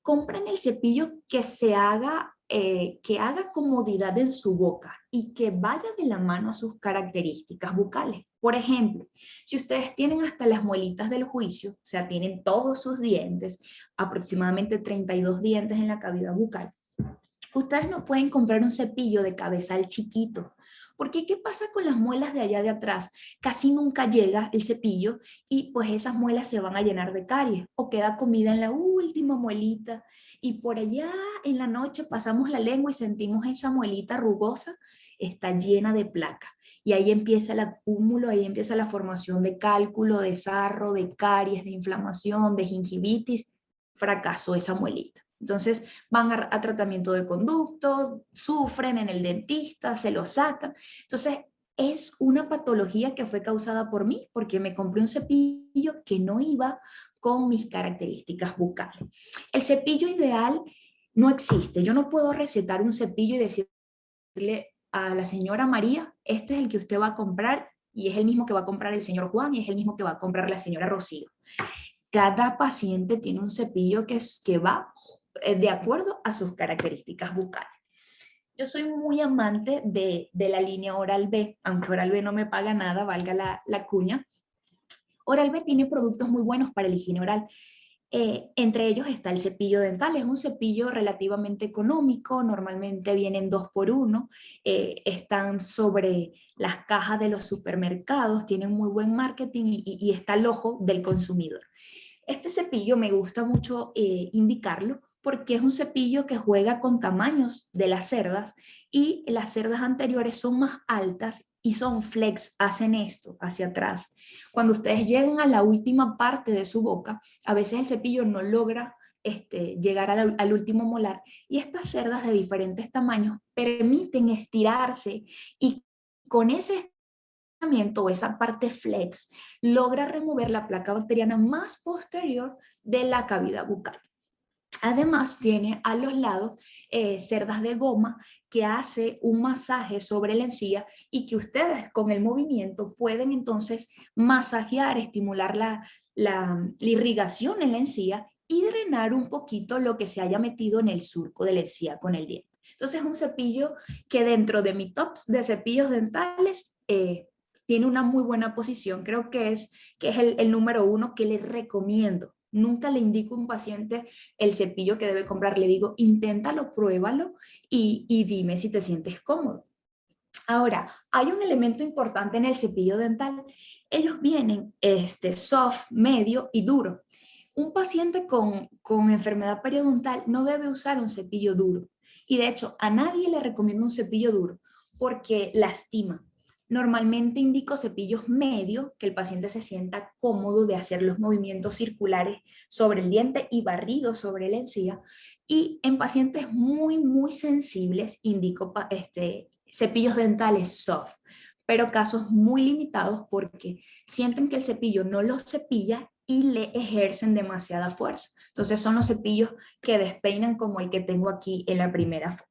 Speaker 2: Compren el cepillo que haga comodidad en su boca y que vaya de la mano a sus características bucales. Por ejemplo, si ustedes tienen hasta las muelitas del juicio, o sea, tienen todos sus dientes, aproximadamente 32 dientes en la cavidad bucal, ustedes no pueden comprar un cepillo de cabezal chiquito, porque ¿qué pasa con las muelas de allá de atrás? Casi nunca llega el cepillo y pues esas muelas se van a llenar de caries o queda comida en la última muelita y por allá en la noche pasamos la lengua y sentimos esa muelita rugosa, está llena de placa y ahí empieza el acúmulo, ahí empieza la formación de cálculo, de sarro, de caries, de inflamación, de gingivitis, fracasó esa muelita. Entonces van a tratamiento de conducto, sufren en el dentista, se lo sacan. Entonces es una patología que fue causada por mí porque me compré un cepillo que no iba con mis características bucales. El cepillo ideal no existe. Yo no puedo recetar un cepillo y decirle a la señora María, este es el que usted va a comprar y es el mismo que va a comprar el señor Juan y es el mismo que va a comprar la señora Rocío. Cada paciente tiene un cepillo que va de acuerdo a sus características bucales. Yo soy muy amante de la línea Oral-B, aunque Oral-B no me paga nada, valga la cuña. Oral-B tiene productos muy buenos para el higiene oral. Entre ellos está el cepillo dental. Es un cepillo relativamente económico, normalmente vienen 2 por 1, están sobre las cajas de los supermercados, tienen muy buen marketing y está al ojo del consumidor. Este cepillo me gusta mucho indicarlo porque es un cepillo que juega con tamaños de las cerdas y las cerdas anteriores son más altas y son flex, hacen esto hacia atrás. Cuando ustedes llegan a la última parte de su boca, a veces el cepillo no logra llegar al último molar y estas cerdas de diferentes tamaños permiten estirarse y con ese o esa parte flex logra remover la placa bacteriana más posterior de la cavidad bucal. Además tiene a los lados cerdas de goma que hace un masaje sobre la encía y que ustedes con el movimiento pueden entonces masajear, estimular la irrigación en la encía y drenar un poquito lo que se haya metido en el surco de la encía con el diente. Entonces es un cepillo que dentro de mi tops de cepillos dentales tiene una muy buena posición. Creo que es el número 1 que les recomiendo. Nunca le indico a un paciente el cepillo que debe comprar, le digo, inténtalo, pruébalo y dime si te sientes cómodo. Ahora, hay un elemento importante en el cepillo dental. Ellos vienen soft, medio y duro. Un paciente con enfermedad periodontal no debe usar un cepillo duro. Y de hecho, a nadie le recomiendo un cepillo duro porque lastima. Normalmente indico cepillos medios, que el paciente se sienta cómodo de hacer los movimientos circulares sobre el diente y barridos sobre la encía. Y en pacientes muy, muy sensibles, indico cepillos dentales soft, pero casos muy limitados porque sienten que el cepillo no los cepilla y le ejercen demasiada fuerza. Entonces son los cepillos que despeinan como el que tengo aquí en la primera foto.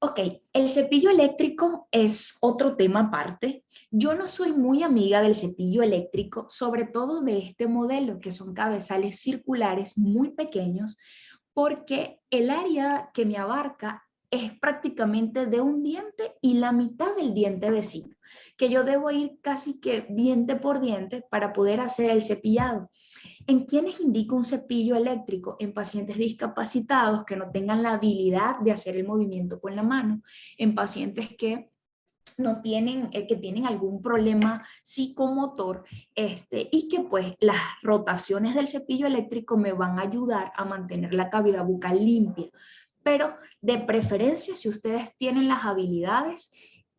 Speaker 2: Ok, el cepillo eléctrico es otro tema aparte. Yo no soy muy amiga del cepillo eléctrico, sobre todo de este modelo, que son cabezales circulares muy pequeños, porque el área que me abarca es prácticamente de un diente y la mitad del diente vecino, que yo debo ir casi que diente por diente para poder hacer el cepillado. ¿En quiénes indico un cepillo eléctrico? En pacientes discapacitados que no tengan la habilidad de hacer el movimiento con la mano, en pacientes que no tienen, que tienen algún problema psicomotor, y que pues las rotaciones del cepillo eléctrico me van a ayudar a mantener la cavidad bucal limpia. Pero de preferencia, si ustedes tienen las habilidades,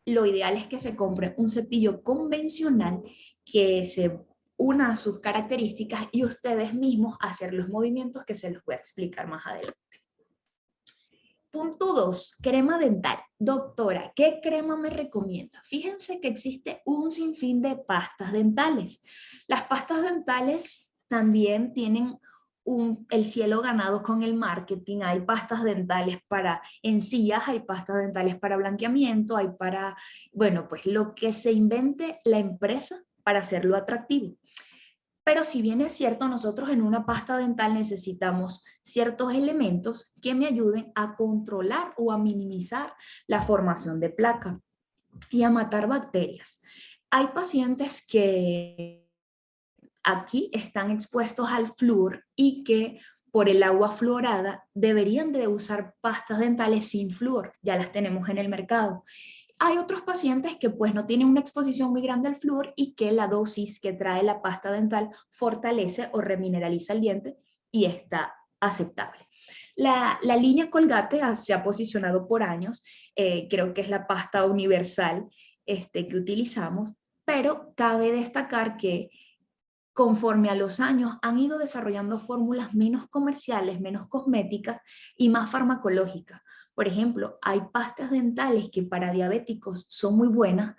Speaker 2: lo ideal es que se compre un cepillo convencional que se una a sus características y ustedes mismos hacer los movimientos que se los voy a explicar más adelante. Punto 2, crema dental. Doctora, ¿qué crema me recomienda? Fíjense que existe un sinfín de pastas dentales. Las pastas dentales también tienen el cielo ganado con el marketing. Hay pastas dentales para encías, hay pastas dentales para blanqueamiento, hay para, bueno, pues lo que se invente la empresa para hacerlo atractivo. Pero si bien es cierto, nosotros en una pasta dental necesitamos ciertos elementos que me ayuden a controlar o a minimizar la formación de placa y a matar bacterias. Hay pacientes que aquí están expuestos al flúor y que por el agua fluorada deberían de usar pastas dentales sin flúor, ya las tenemos en el mercado. Hay otros pacientes que pues no tienen una exposición muy grande al flúor y que la dosis que trae la pasta dental fortalece o remineraliza el diente y está aceptable. La línea Colgate se ha posicionado por años, creo que es la pasta universal que utilizamos, pero cabe destacar que conforme a los años han ido desarrollando fórmulas menos comerciales, menos cosméticas y más farmacológicas. Por ejemplo, hay pastas dentales que para diabéticos son muy buenas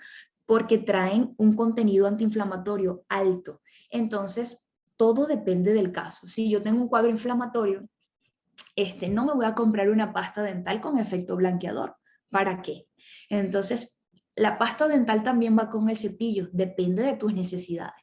Speaker 2: porque traen un contenido antiinflamatorio alto. Entonces, todo depende del caso. Si yo tengo un cuadro inflamatorio, no me voy a comprar una pasta dental con efecto blanqueador. ¿Para qué? Entonces, la pasta dental también va con el cepillo, depende de tus necesidades.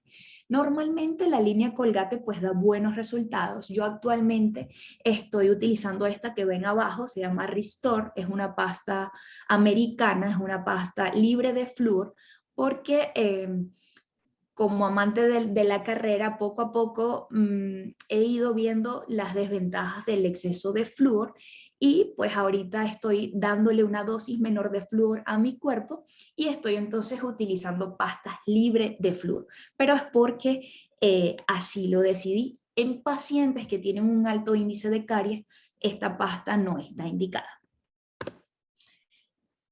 Speaker 2: Normalmente la línea Colgate pues da buenos resultados. Yo actualmente estoy utilizando esta que ven abajo, se llama Restore, es una pasta americana, es una pasta libre de flúor, porque como amante de la carrera, poco a poco he ido viendo las desventajas del exceso de flúor y pues ahorita estoy dándole una dosis menor de flúor a mi cuerpo y estoy entonces utilizando pastas libres de flúor, pero es porque así lo decidí. En pacientes que tienen un alto índice de caries, esta pasta no está indicada.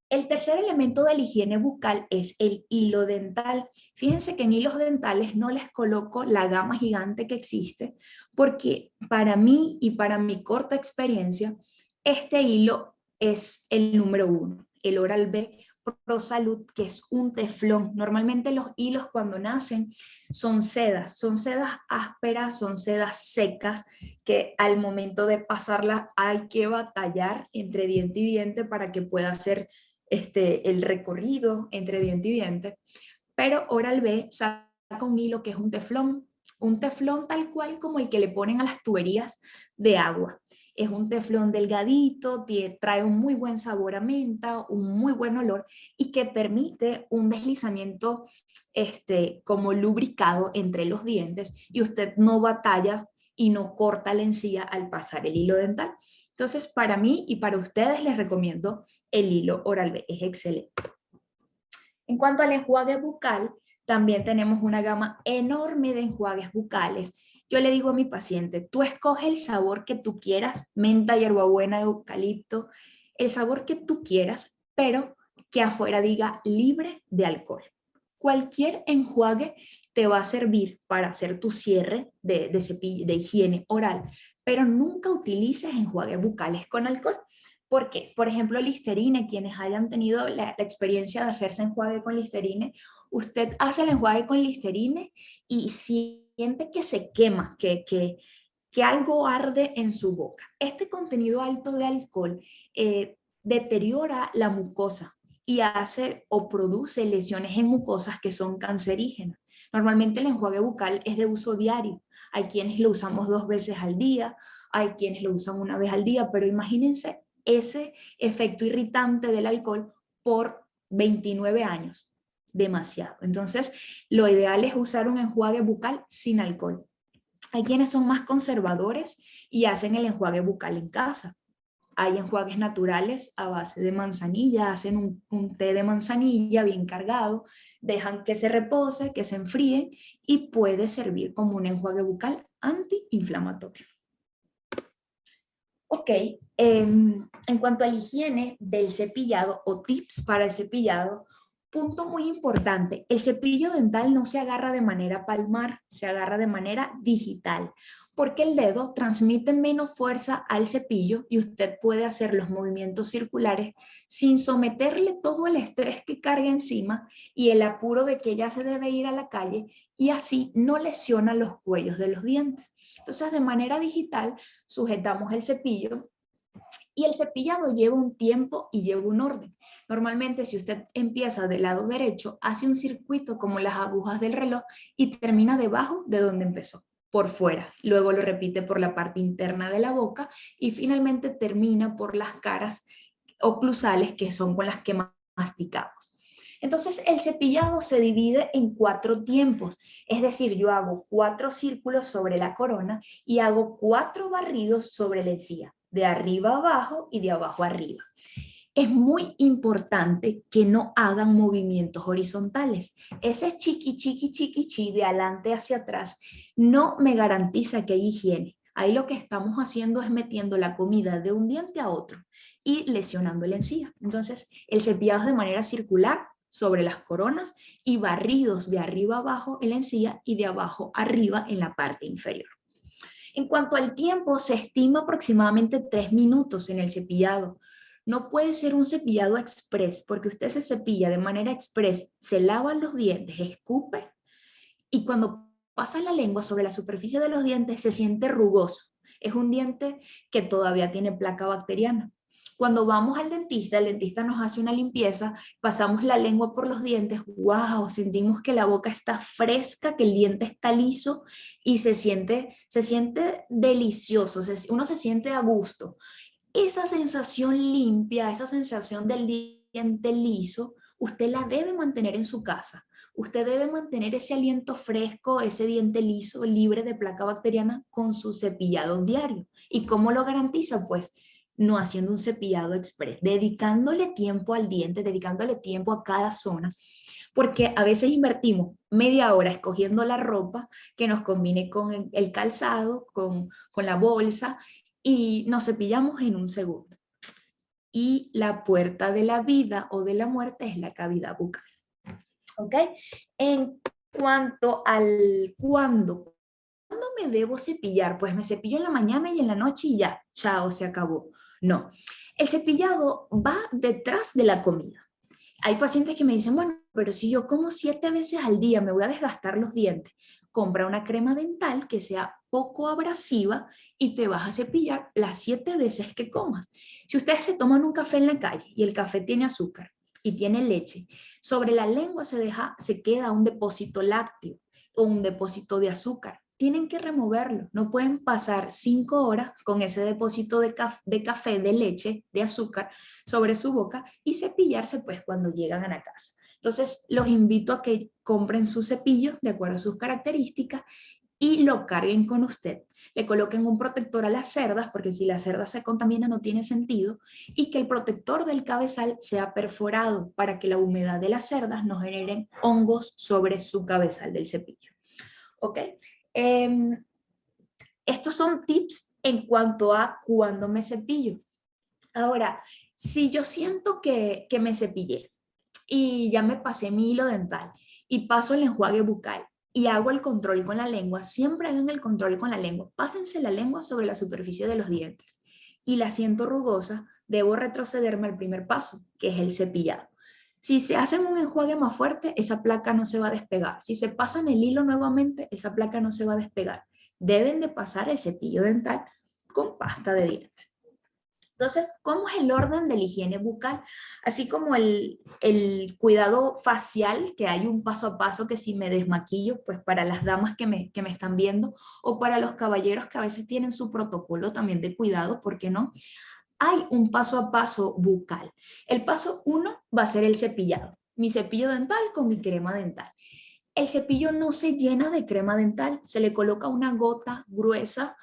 Speaker 2: El tercer elemento de la higiene bucal es el hilo dental. Fíjense que en hilos dentales no les coloco la gama gigante que existe, porque para mí y para mi corta experiencia, este hilo es el número 1, el Oral-B Pro Salud, que es un teflón. Normalmente los hilos cuando nacen son sedas ásperas, son sedas secas, que al momento de pasarlas hay que batallar entre diente y diente para que pueda ser el recorrido entre diente y diente, pero Oral-B saca un hilo que es un teflón tal cual como el que le ponen a las tuberías de agua. Es un teflón delgadito, trae un muy buen sabor a menta, un muy buen olor y que permite un deslizamiento como lubricado entre los dientes y usted no batalla y no corta la encía al pasar el hilo dental. Entonces, para mí y para ustedes les recomiendo el hilo Oral-B, es excelente. En cuanto al enjuague bucal, también tenemos una gama enorme de enjuagues bucales. Yo le digo a mi paciente, tú escoge el sabor que tú quieras, menta, hierbabuena, eucalipto, el sabor que tú quieras, pero que afuera diga libre de alcohol. Cualquier enjuague te va a servir para hacer tu cierre de higiene oral, pero nunca utilices enjuagues bucales con alcohol. ¿Por qué? Por ejemplo, Listerine, quienes hayan tenido la experiencia de hacerse enjuague con Listerine, usted hace el enjuague con Listerine y siente que se quema, que algo arde en su boca. Este contenido alto de alcohol deteriora la mucosa y hace o produce lesiones en mucosas que son cancerígenas. Normalmente el enjuague bucal es de uso diario. Hay quienes lo usamos 2 veces al día, hay quienes lo usan 1 vez al día, pero imagínense ese efecto irritante del alcohol por 29 años. Demasiado. Entonces, lo ideal es usar un enjuague bucal sin alcohol. Hay quienes son más conservadores y hacen el enjuague bucal en casa. Hay enjuagues naturales a base de manzanilla, hacen un té de manzanilla bien cargado, dejan que se repose, que se enfríe y puede servir como un enjuague bucal antiinflamatorio. Ok, en cuanto a la higiene del cepillado o tips para el cepillado, punto muy importante, el cepillo dental no se agarra de manera palmar, se agarra de manera digital, porque el dedo transmite menos fuerza al cepillo y usted puede hacer los movimientos circulares sin someterle todo el estrés que carga encima y el apuro de que ya se debe ir a la calle y así no lesiona los cuellos de los dientes. Entonces, de manera digital, sujetamos el cepillo y el cepillado lleva un tiempo y lleva un orden. Normalmente, si usted empieza del lado derecho, hace un circuito como las agujas del reloj y termina debajo de donde empezó, por fuera. Luego lo repite por la parte interna de la boca y finalmente termina por las caras oclusales, que son con las que masticamos. Entonces, el cepillado se divide en 4 tiempos, es decir, yo hago 4 círculos sobre la corona y hago 4 barridos sobre la encía, de arriba a abajo y de abajo a arriba. Es muy importante que no hagan movimientos horizontales. Ese chiqui, chiqui, chiqui, chi de adelante hacia atrás no me garantiza que hay higiene. Ahí lo que estamos haciendo es metiendo la comida de un diente a otro y lesionando la encía. Entonces, el cepillado es de manera circular sobre las coronas y barridos de arriba a abajo en la encía y de abajo arriba en la parte inferior. En cuanto al tiempo, se estima aproximadamente 3 minutos en el cepillado. No puede ser un cepillado express, porque usted se cepilla de manera express, se lava los dientes, escupe, y cuando pasa la lengua sobre la superficie de los dientes se siente rugoso. Es un diente que todavía tiene placa bacteriana. Cuando vamos al dentista, el dentista nos hace una limpieza, pasamos la lengua por los dientes, wow, sentimos que la boca está fresca, que el diente está liso y se siente delicioso, uno se siente a gusto. Esa sensación limpia, esa sensación del diente liso, usted la debe mantener en su casa. Usted debe mantener ese aliento fresco, ese diente liso, libre de placa bacteriana con su cepillado diario. ¿Y cómo lo garantiza? Pues no haciendo un cepillado express, dedicándole tiempo al diente, dedicándole tiempo a cada zona, porque a veces invertimos media hora escogiendo la ropa que nos combine con el calzado, con la bolsa, y nos cepillamos en un segundo. Y la puerta de la vida o de la muerte es la cavidad bucal. ¿Ok? En cuanto al ¿cuándo me debo cepillar? Pues me cepillo en la mañana y en la noche y ya, chao, se acabó. No, el cepillado va detrás de la comida. Hay pacientes que me dicen, bueno, pero si yo como 7 veces al día me voy a desgastar los dientes, compra una crema dental que sea poco abrasiva y te vas a cepillar las 7 veces que comas. Si ustedes se toman un café en la calle y el café tiene azúcar y tiene leche, sobre la lengua se queda un depósito lácteo o un depósito de azúcar. Tienen que removerlo, no pueden pasar 5 horas con ese depósito de café, de leche, de azúcar sobre su boca y cepillarse pues cuando llegan a la casa. Entonces los invito a que compren su cepillo de acuerdo a sus características y lo carguen con usted. Le coloquen un protector a las cerdas, porque si la cerda se contamina no tiene sentido, y que el protector del cabezal sea perforado para que la humedad de las cerdas no generen hongos sobre su cabezal del cepillo. ¿Ok? Estos son tips en cuanto a cuándo me cepillo. Ahora, si yo siento que me cepillé y ya me pasé mi hilo dental y paso el enjuague bucal y hago el control con la lengua, siempre hagan el control con la lengua. Pásense la lengua sobre la superficie de los dientes y la siento rugosa, debo retrocederme al primer paso, que es el cepillado. Si se hacen un enjuague más fuerte, esa placa no se va a despegar. Si se pasan el hilo nuevamente, esa placa no se va a despegar. Deben de pasar el cepillo dental con pasta de dientes. Entonces, ¿cómo es el orden de la higiene bucal? Así como el cuidado facial, que hay un paso a paso que si me desmaquillo, pues para las damas que me están viendo, o para los caballeros que a veces tienen su protocolo también de cuidado, ¿por qué no? Hay un paso a paso bucal. El paso 1 va a ser el cepillado. Mi cepillo dental con mi crema dental. El cepillo no se llena de crema dental, se le coloca una gota gruesa,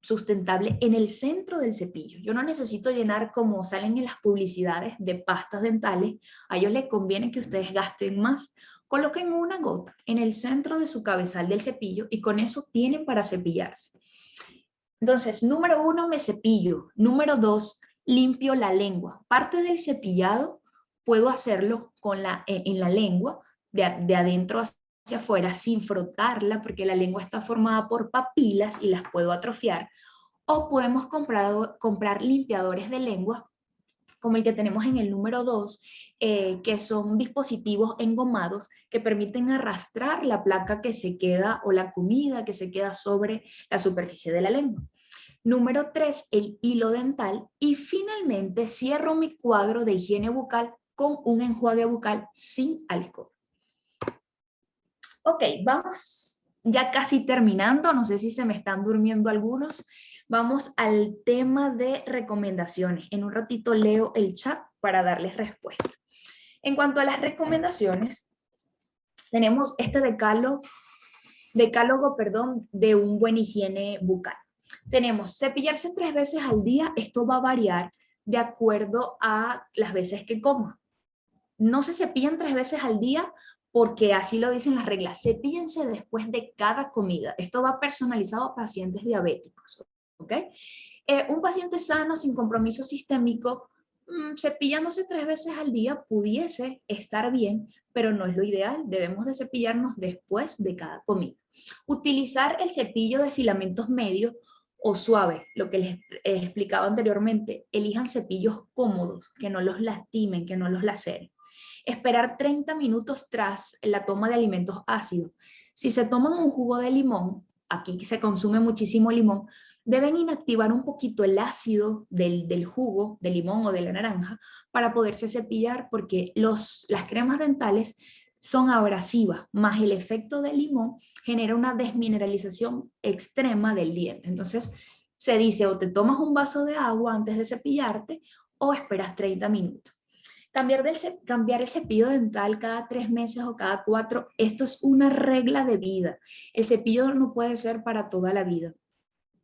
Speaker 2: sustentable en el centro del cepillo. Yo no necesito llenar como salen en las publicidades de pastas dentales. A ellos les conviene que ustedes gasten más. Coloquen una gota en el centro de su cabezal del cepillo y con eso tienen para cepillarse. Entonces, número 1, me cepillo. Número 2, limpio la lengua. Parte del cepillado puedo hacerlo en la lengua, de adentro hacia afuera, sin frotarla, porque la lengua está formada por papilas y las puedo atrofiar. O podemos comprar limpiadores de lengua, como el que tenemos en el número 2, que son dispositivos engomados que permiten arrastrar la placa que se queda o la comida que se queda sobre la superficie de la lengua. Número 3, el hilo dental. Y finalmente cierro mi cuadro de higiene bucal con un enjuague bucal sin alcohol. Ok, vamos ya casi terminando, no sé si se me están durmiendo algunos. Vamos al tema de recomendaciones. En un ratito leo el chat para darles respuesta. En cuanto a las recomendaciones, tenemos este decálogo, de un buen higiene bucal. Tenemos cepillarse 3 veces al día. Esto va a variar de acuerdo a las veces que coma. No se cepillan 3 veces al día porque así lo dicen las reglas. Cepíllense después de cada comida. Esto va personalizado a pacientes diabéticos. ¿Ok? Un paciente sano, sin compromiso sistémico, cepillándose 3 veces al día pudiese estar bien, pero no es lo ideal. Debemos de cepillarnos después de cada comida. Utilizar el cepillo de filamentos medios o suaves, lo que les he explicado anteriormente. Elijan cepillos cómodos, que no los lastimen, que no los laceren. Esperar 30 minutos tras la toma de alimentos ácidos. Si se toman un jugo de limón, aquí se consume muchísimo limón, deben inactivar un poquito el ácido del jugo de limón o de la naranja para poderse cepillar, porque las cremas dentales son abrasivas, más el efecto del limón genera una desmineralización extrema del diente. Entonces se dice, o te tomas un vaso de agua antes de cepillarte o esperas 30 minutos. Cambiar el cepillo dental cada 3 meses o cada 4, esto es una regla de vida. El cepillo no puede ser para toda la vida.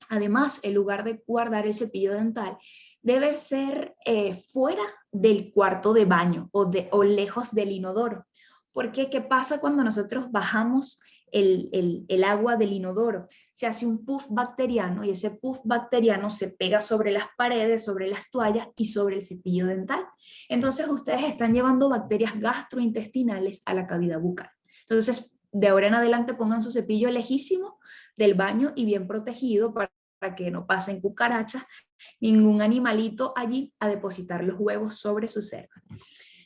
Speaker 2: Además, el lugar de guardar el cepillo dental debe ser fuera del cuarto de baño o lejos del inodoro. Porque, ¿qué pasa cuando nosotros bajamos el agua del inodoro? Se hace un puff bacteriano y ese puff bacteriano se pega sobre las paredes, sobre las toallas y sobre el cepillo dental. Entonces, ustedes están llevando bacterias gastrointestinales a la cavidad bucal. Entonces, de ahora en adelante pongan su cepillo lejísimo del baño y bien protegido para que no pasen cucarachas, ningún animalito allí a depositar los huevos sobre su cerda.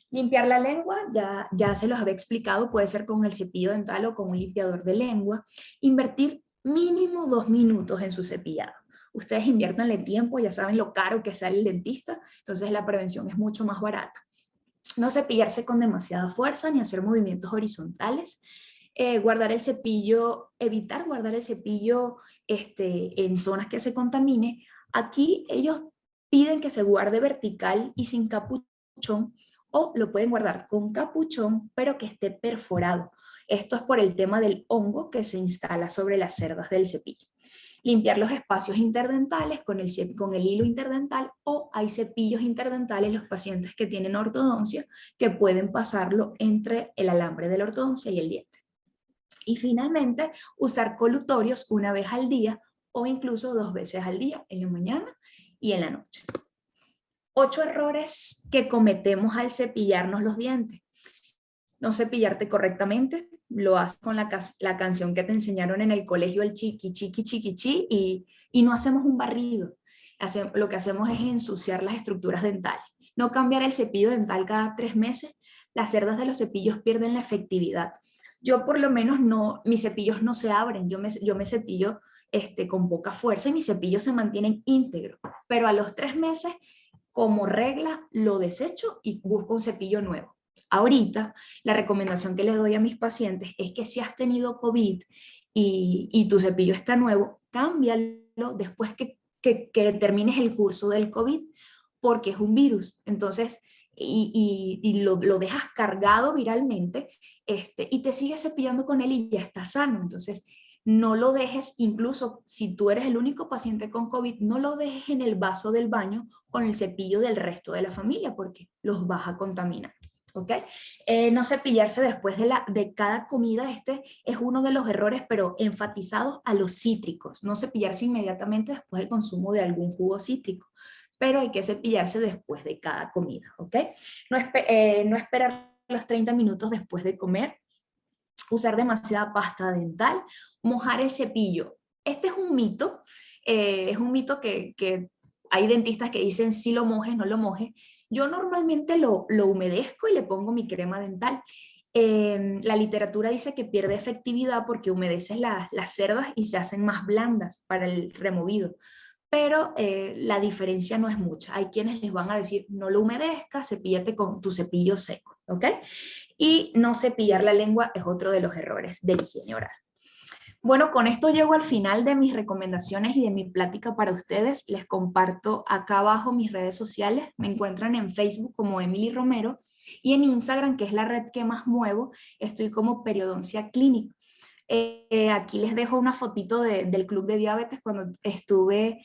Speaker 2: Limpiar la lengua, ya se los había explicado, puede ser con el cepillo dental o con un limpiador de lengua. Invertir mínimo 2 minutos en su cepillado. Ustedes inviértanle tiempo, ya saben lo caro que sale el dentista, entonces la prevención es mucho más barata. No cepillarse con demasiada fuerza ni hacer movimientos horizontales. Guardar el cepillo, evitar guardar el cepillo en zonas que se contamine. Aquí ellos piden que se guarde vertical y sin capuchón, o lo pueden guardar con capuchón, pero que esté perforado. Esto es por el tema del hongo que se instala sobre las cerdas del cepillo. Limpiar los espacios interdentales con el hilo interdental, o hay cepillos interdentales, los pacientes que tienen ortodoncia, que pueden pasarlo entre el alambre de la ortodoncia y el diente. Y finalmente, usar colutorios una vez al día o incluso 2 veces al día, en la mañana y en la noche. 8 errores que cometemos al cepillarnos los dientes. No cepillarte correctamente, lo haces con la canción que te enseñaron en el colegio, el chiqui, chiqui, chiqui, chi, y no hacemos un barrido. Lo que hacemos es ensuciar las estructuras dentales. No cambiar el cepillo dental cada 3 meses, las cerdas de los cepillos pierden la efectividad. Yo por lo menos no, mis cepillos no se abren, yo me cepillo con poca fuerza y mis cepillos se mantienen íntegros, pero a los 3 meses, como regla, lo desecho y busco un cepillo nuevo. Ahorita, la recomendación que le doy a mis pacientes es que si has tenido COVID y tu cepillo está nuevo, cámbialo después que termines el curso del COVID, porque es un virus. Entonces, y lo dejas cargado viralmente, y te sigues cepillando con él y ya está sano. Entonces, no lo dejes, incluso si tú eres el único paciente con COVID, no lo dejes en el vaso del baño con el cepillo del resto de la familia, porque los vas a contaminar. ¿Ok? No cepillarse después de cada comida, es uno de los errores, pero enfatizados a los cítricos. No cepillarse inmediatamente después del consumo de algún jugo cítrico, pero hay que cepillarse después de cada comida. ¿Ok? No esperar los 30 minutos después de comer. Usar demasiada pasta dental. Mojar el cepillo. Este es un mito que hay dentistas que dicen si lo mojes, no lo mojes. Yo normalmente lo humedezco y le pongo mi crema dental. La literatura dice que pierde efectividad porque humedeces las cerdas y se hacen más blandas para el removido, pero la diferencia no es mucha. Hay quienes les van a decir, no lo humedezcas, cepíllate con tu cepillo seco, ¿ok? Y no cepillar la lengua es otro de los errores de la higiene oral. Bueno, con esto llego al final de mis recomendaciones y de mi plática para ustedes. Les comparto acá abajo mis redes sociales. Me encuentran en Facebook como Emily Romero y en Instagram, que es la red que más muevo, estoy como Periodoncia Clinic. Aquí les dejo una fotito del Club de Diabetes cuando tuve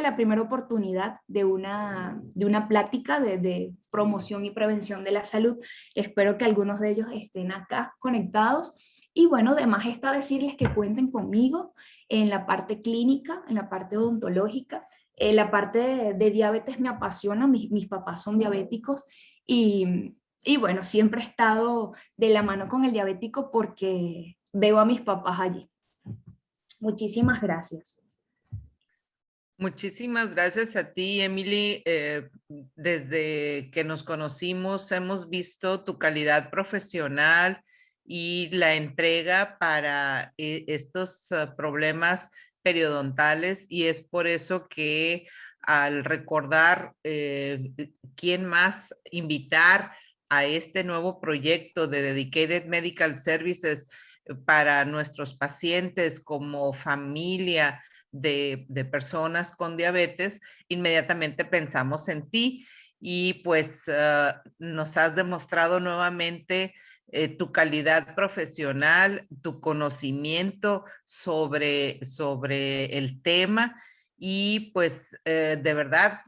Speaker 2: la primera oportunidad de una plática de promoción y prevención de la salud. Espero que algunos de ellos estén acá conectados. Y bueno, además está decirles que cuenten conmigo en la parte clínica, en la parte odontológica. La parte de diabetes me apasiona, mis papás son diabéticos y bueno, siempre he estado de la mano con el diabético porque veo a mis papás allí. Muchísimas gracias.
Speaker 1: Muchísimas gracias a ti, Emily. Desde que nos conocimos, hemos visto tu calidad profesional y la entrega para estos problemas periodontales, y es por eso que al recordar quién más invitar a este nuevo proyecto de Dedicated Medical Services para nuestros pacientes como familia de personas con diabetes, inmediatamente pensamos en ti. y pues nos has demostrado nuevamente tu calidad profesional, tu conocimiento sobre el tema y pues de verdad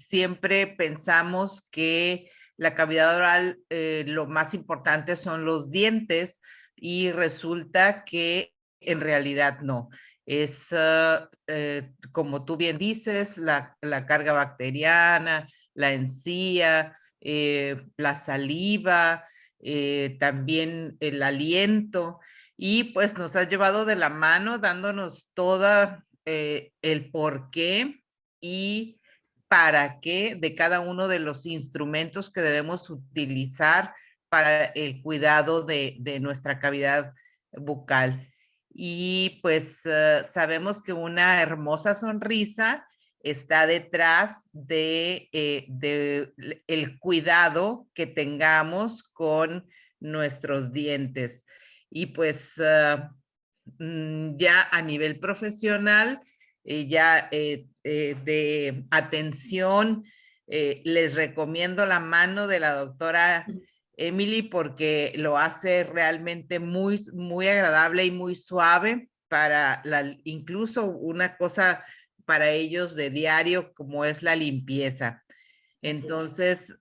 Speaker 1: siempre pensamos que la cavidad oral lo más importante son los dientes y resulta que en realidad no. Es, como tú bien dices, la carga bacteriana, la encía, la saliva, también el aliento, y pues nos has llevado de la mano dándonos toda el por qué y para qué de cada uno de los instrumentos que debemos utilizar para el cuidado de nuestra cavidad bucal. Y pues sabemos que una hermosa sonrisa está detrás de el cuidado que tengamos con nuestros dientes. Y pues ya a nivel profesional, ya de atención, les recomiendo la mano de la doctora Emily porque lo hace realmente muy, muy agradable y muy suave para incluso una cosa para ellos de diario como es la limpieza. Entonces,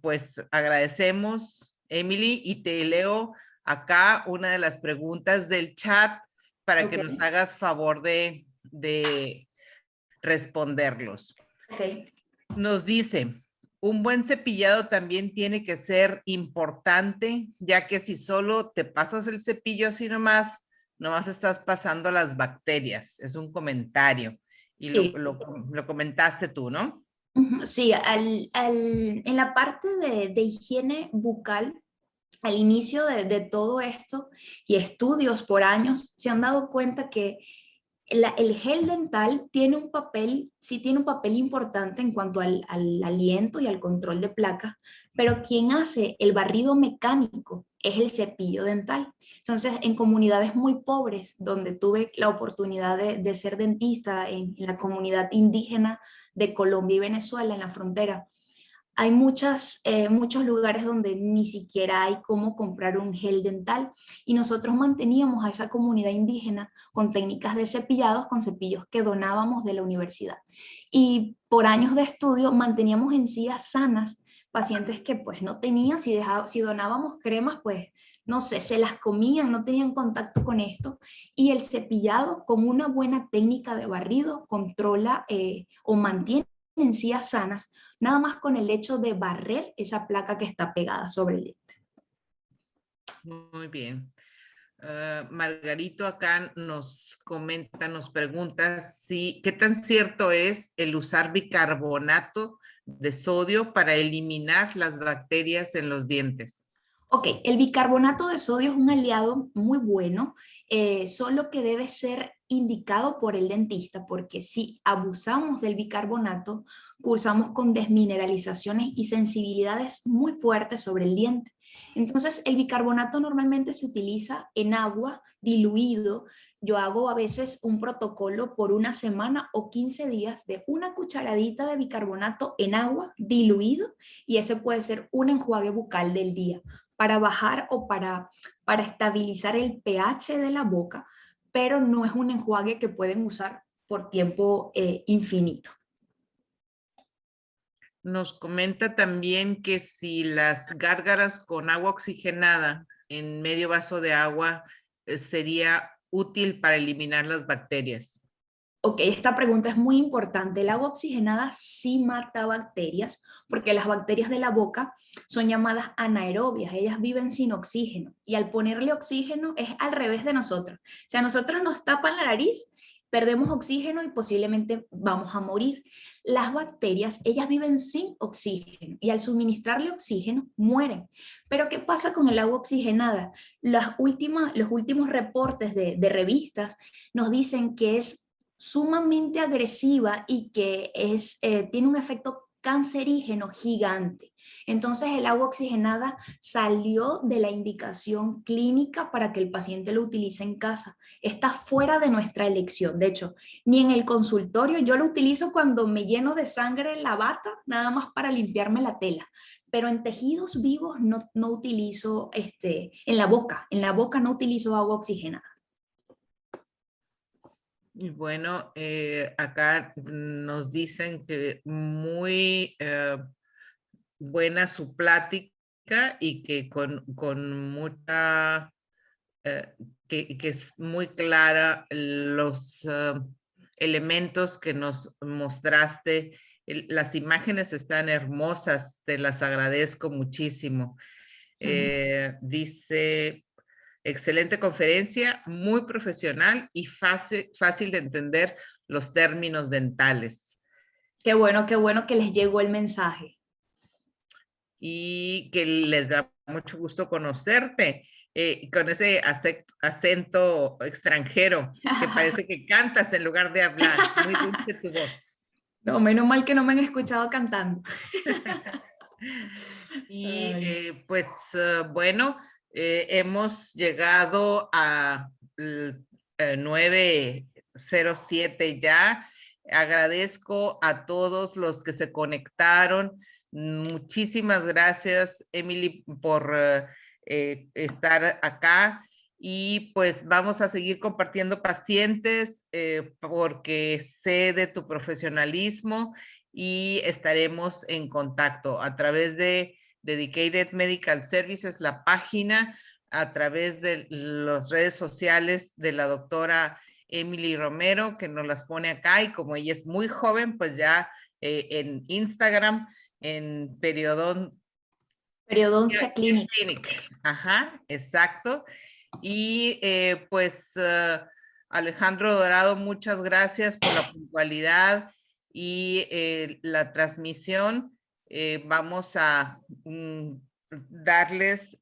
Speaker 1: pues agradecemos, Emily, y te leo acá una de las preguntas del chat para que nos hagas favor de responderlos. Nos dice, un buen cepillado también tiene que ser importante, ya que si solo te pasas el cepillo así nomás estás pasando las bacterias. Es un comentario. Y
Speaker 2: Sí.
Speaker 1: lo comentaste tú, ¿no?
Speaker 2: Sí, en la parte de higiene bucal, al inicio de todo esto y estudios por años, se han dado cuenta que el gel dental tiene un papel, sí tiene un papel importante en cuanto al aliento y al control de placa, pero quien hace el barrido mecánico es el cepillo dental. Entonces, en comunidades muy pobres, donde tuve la oportunidad de ser dentista en la comunidad indígena de Colombia y Venezuela, en la frontera, hay muchos lugares donde ni siquiera hay cómo comprar un gel dental y nosotros manteníamos a esa comunidad indígena con técnicas de cepillados, con cepillos que donábamos de la universidad. Y por años de estudio manteníamos encías sanas, pacientes que pues no tenían, si donábamos cremas, pues no sé, se las comían, no tenían contacto con esto. Y el cepillado con una buena técnica de barrido controla o mantiene encías sanas, nada más con el hecho de barrer esa placa que está pegada sobre el diente.
Speaker 1: Muy bien. Margarito acá nos comenta, nos pregunta si qué tan cierto es el usar bicarbonato de sodio para eliminar las bacterias en los dientes.
Speaker 2: Ok, el bicarbonato de sodio es un aliado muy bueno, solo que debe ser indicado por el dentista, porque si abusamos del bicarbonato, cursamos con desmineralizaciones y sensibilidades muy fuertes sobre el diente. Entonces, el bicarbonato normalmente se utiliza en agua diluido. Yo hago a veces un protocolo por una semana o 15 días de una cucharadita de bicarbonato en agua diluido y ese puede ser un enjuague bucal del día para bajar o para estabilizar el pH de la boca, pero no es un enjuague que pueden usar por tiempo infinito.
Speaker 1: Nos comenta también que si las gárgaras con agua oxigenada en medio vaso de agua sería útil para eliminar las bacterias.
Speaker 2: Ok, esta pregunta es muy importante. El agua oxigenada sí mata bacterias porque las bacterias de la boca son llamadas anaerobias, ellas viven sin oxígeno y al ponerle oxígeno es al revés de nosotros. O sea, nosotros nos tapan la nariz, perdemos oxígeno y posiblemente vamos a morir. Las bacterias, ellas viven sin oxígeno y al suministrarle oxígeno mueren. Pero ¿qué pasa con el agua oxigenada? Los últimos reportes de revistas nos dicen que es sumamente agresiva y que tiene un efecto cancerígeno gigante. Entonces el agua oxigenada salió de la indicación clínica para que el paciente lo utilice en casa. Está fuera de nuestra elección. De hecho, ni en el consultorio, yo lo utilizo cuando me lleno de sangre la bata, nada más para limpiarme la tela. Pero en tejidos vivos no utilizo, en la boca no utilizo agua oxigenada.
Speaker 1: Y bueno, acá nos dicen que muy buena su plática y que con mucha, que es muy clara los elementos que nos mostraste. Las imágenes están hermosas, te las agradezco muchísimo. Dice, excelente conferencia, muy profesional y fácil de entender los términos dentales.
Speaker 2: Qué bueno que les llegó el mensaje.
Speaker 1: Y que les da mucho gusto conocerte, con ese acento extranjero, que parece que cantas en lugar de hablar. Muy dulce tu voz.
Speaker 2: No, menos mal que no me han escuchado cantando.
Speaker 1: Y pues bueno, hemos llegado a 9:07 ya. Agradezco a todos los que se conectaron. Muchísimas gracias, Emily, por estar acá. Y pues vamos a seguir compartiendo pacientes porque sé de tu profesionalismo y estaremos en contacto a través de Dedicated Medical Services, la página, a través de las redes sociales de la doctora Emily Romero, que nos las pone acá, y como ella es muy joven, pues ya en Instagram, en
Speaker 2: Periodoncia Clinic.
Speaker 1: Ajá, exacto. Y pues Alejandro Dorado, muchas gracias por la puntualidad y la transmisión. Vamos a darles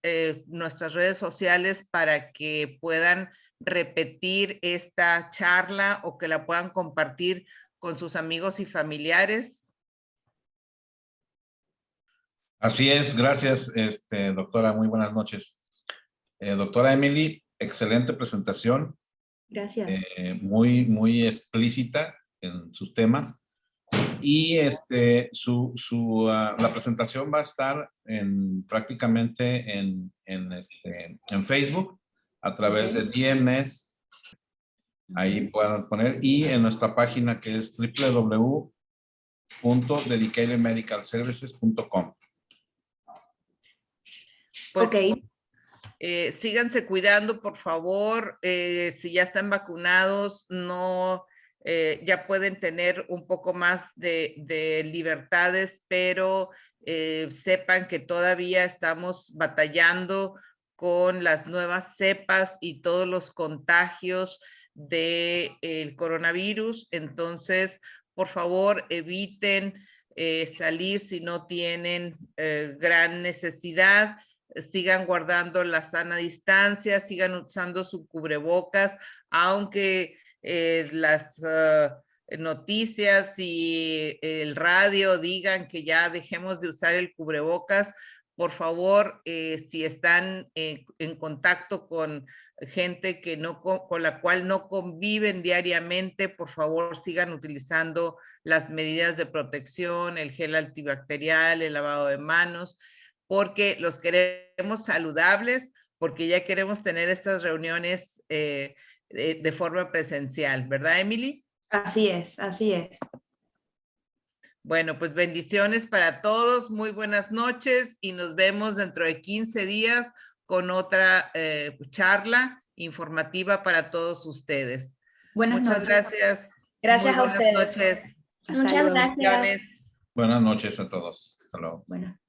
Speaker 1: nuestras redes sociales para que puedan repetir esta charla o que la puedan compartir con sus amigos y familiares.
Speaker 3: Así es, gracias, doctora, muy buenas noches. Doctora Emily, excelente presentación.
Speaker 2: Gracias.
Speaker 3: Muy explícita en sus temas. Y la presentación va a estar prácticamente en Facebook a través de DMS. Ahí pueden poner, y en nuestra página que es www.dedicatedmedicalservices.com.
Speaker 1: Pues,
Speaker 2: ok.
Speaker 1: Síganse cuidando, por favor. Si ya están vacunados, no, ya pueden tener un poco más de libertades, pero sepan que todavía estamos batallando con las nuevas cepas y todos los contagios del coronavirus. Entonces, por favor, eviten salir si no tienen gran necesidad. Sigan guardando la sana distancia, sigan usando su cubrebocas, aunque las noticias y el radio digan que ya dejemos de usar el cubrebocas. Por favor, si están en contacto con gente que con la cual no conviven diariamente, por favor sigan utilizando las medidas de protección, el gel antibacterial, el lavado de manos, porque los queremos saludables, porque ya queremos tener estas reuniones de forma presencial, ¿verdad, Emily?
Speaker 2: Así es, así es.
Speaker 1: Bueno, pues bendiciones para todos, muy buenas noches y nos vemos dentro de 15 días con otra charla informativa para todos ustedes.
Speaker 2: Buenas
Speaker 1: Muchas
Speaker 2: noches.
Speaker 1: Gracias.
Speaker 2: Gracias
Speaker 1: muy
Speaker 2: a ustedes.
Speaker 1: Noches.
Speaker 2: Muchas gracias.
Speaker 3: Buenas noches a todos. Hasta luego.
Speaker 2: Bueno.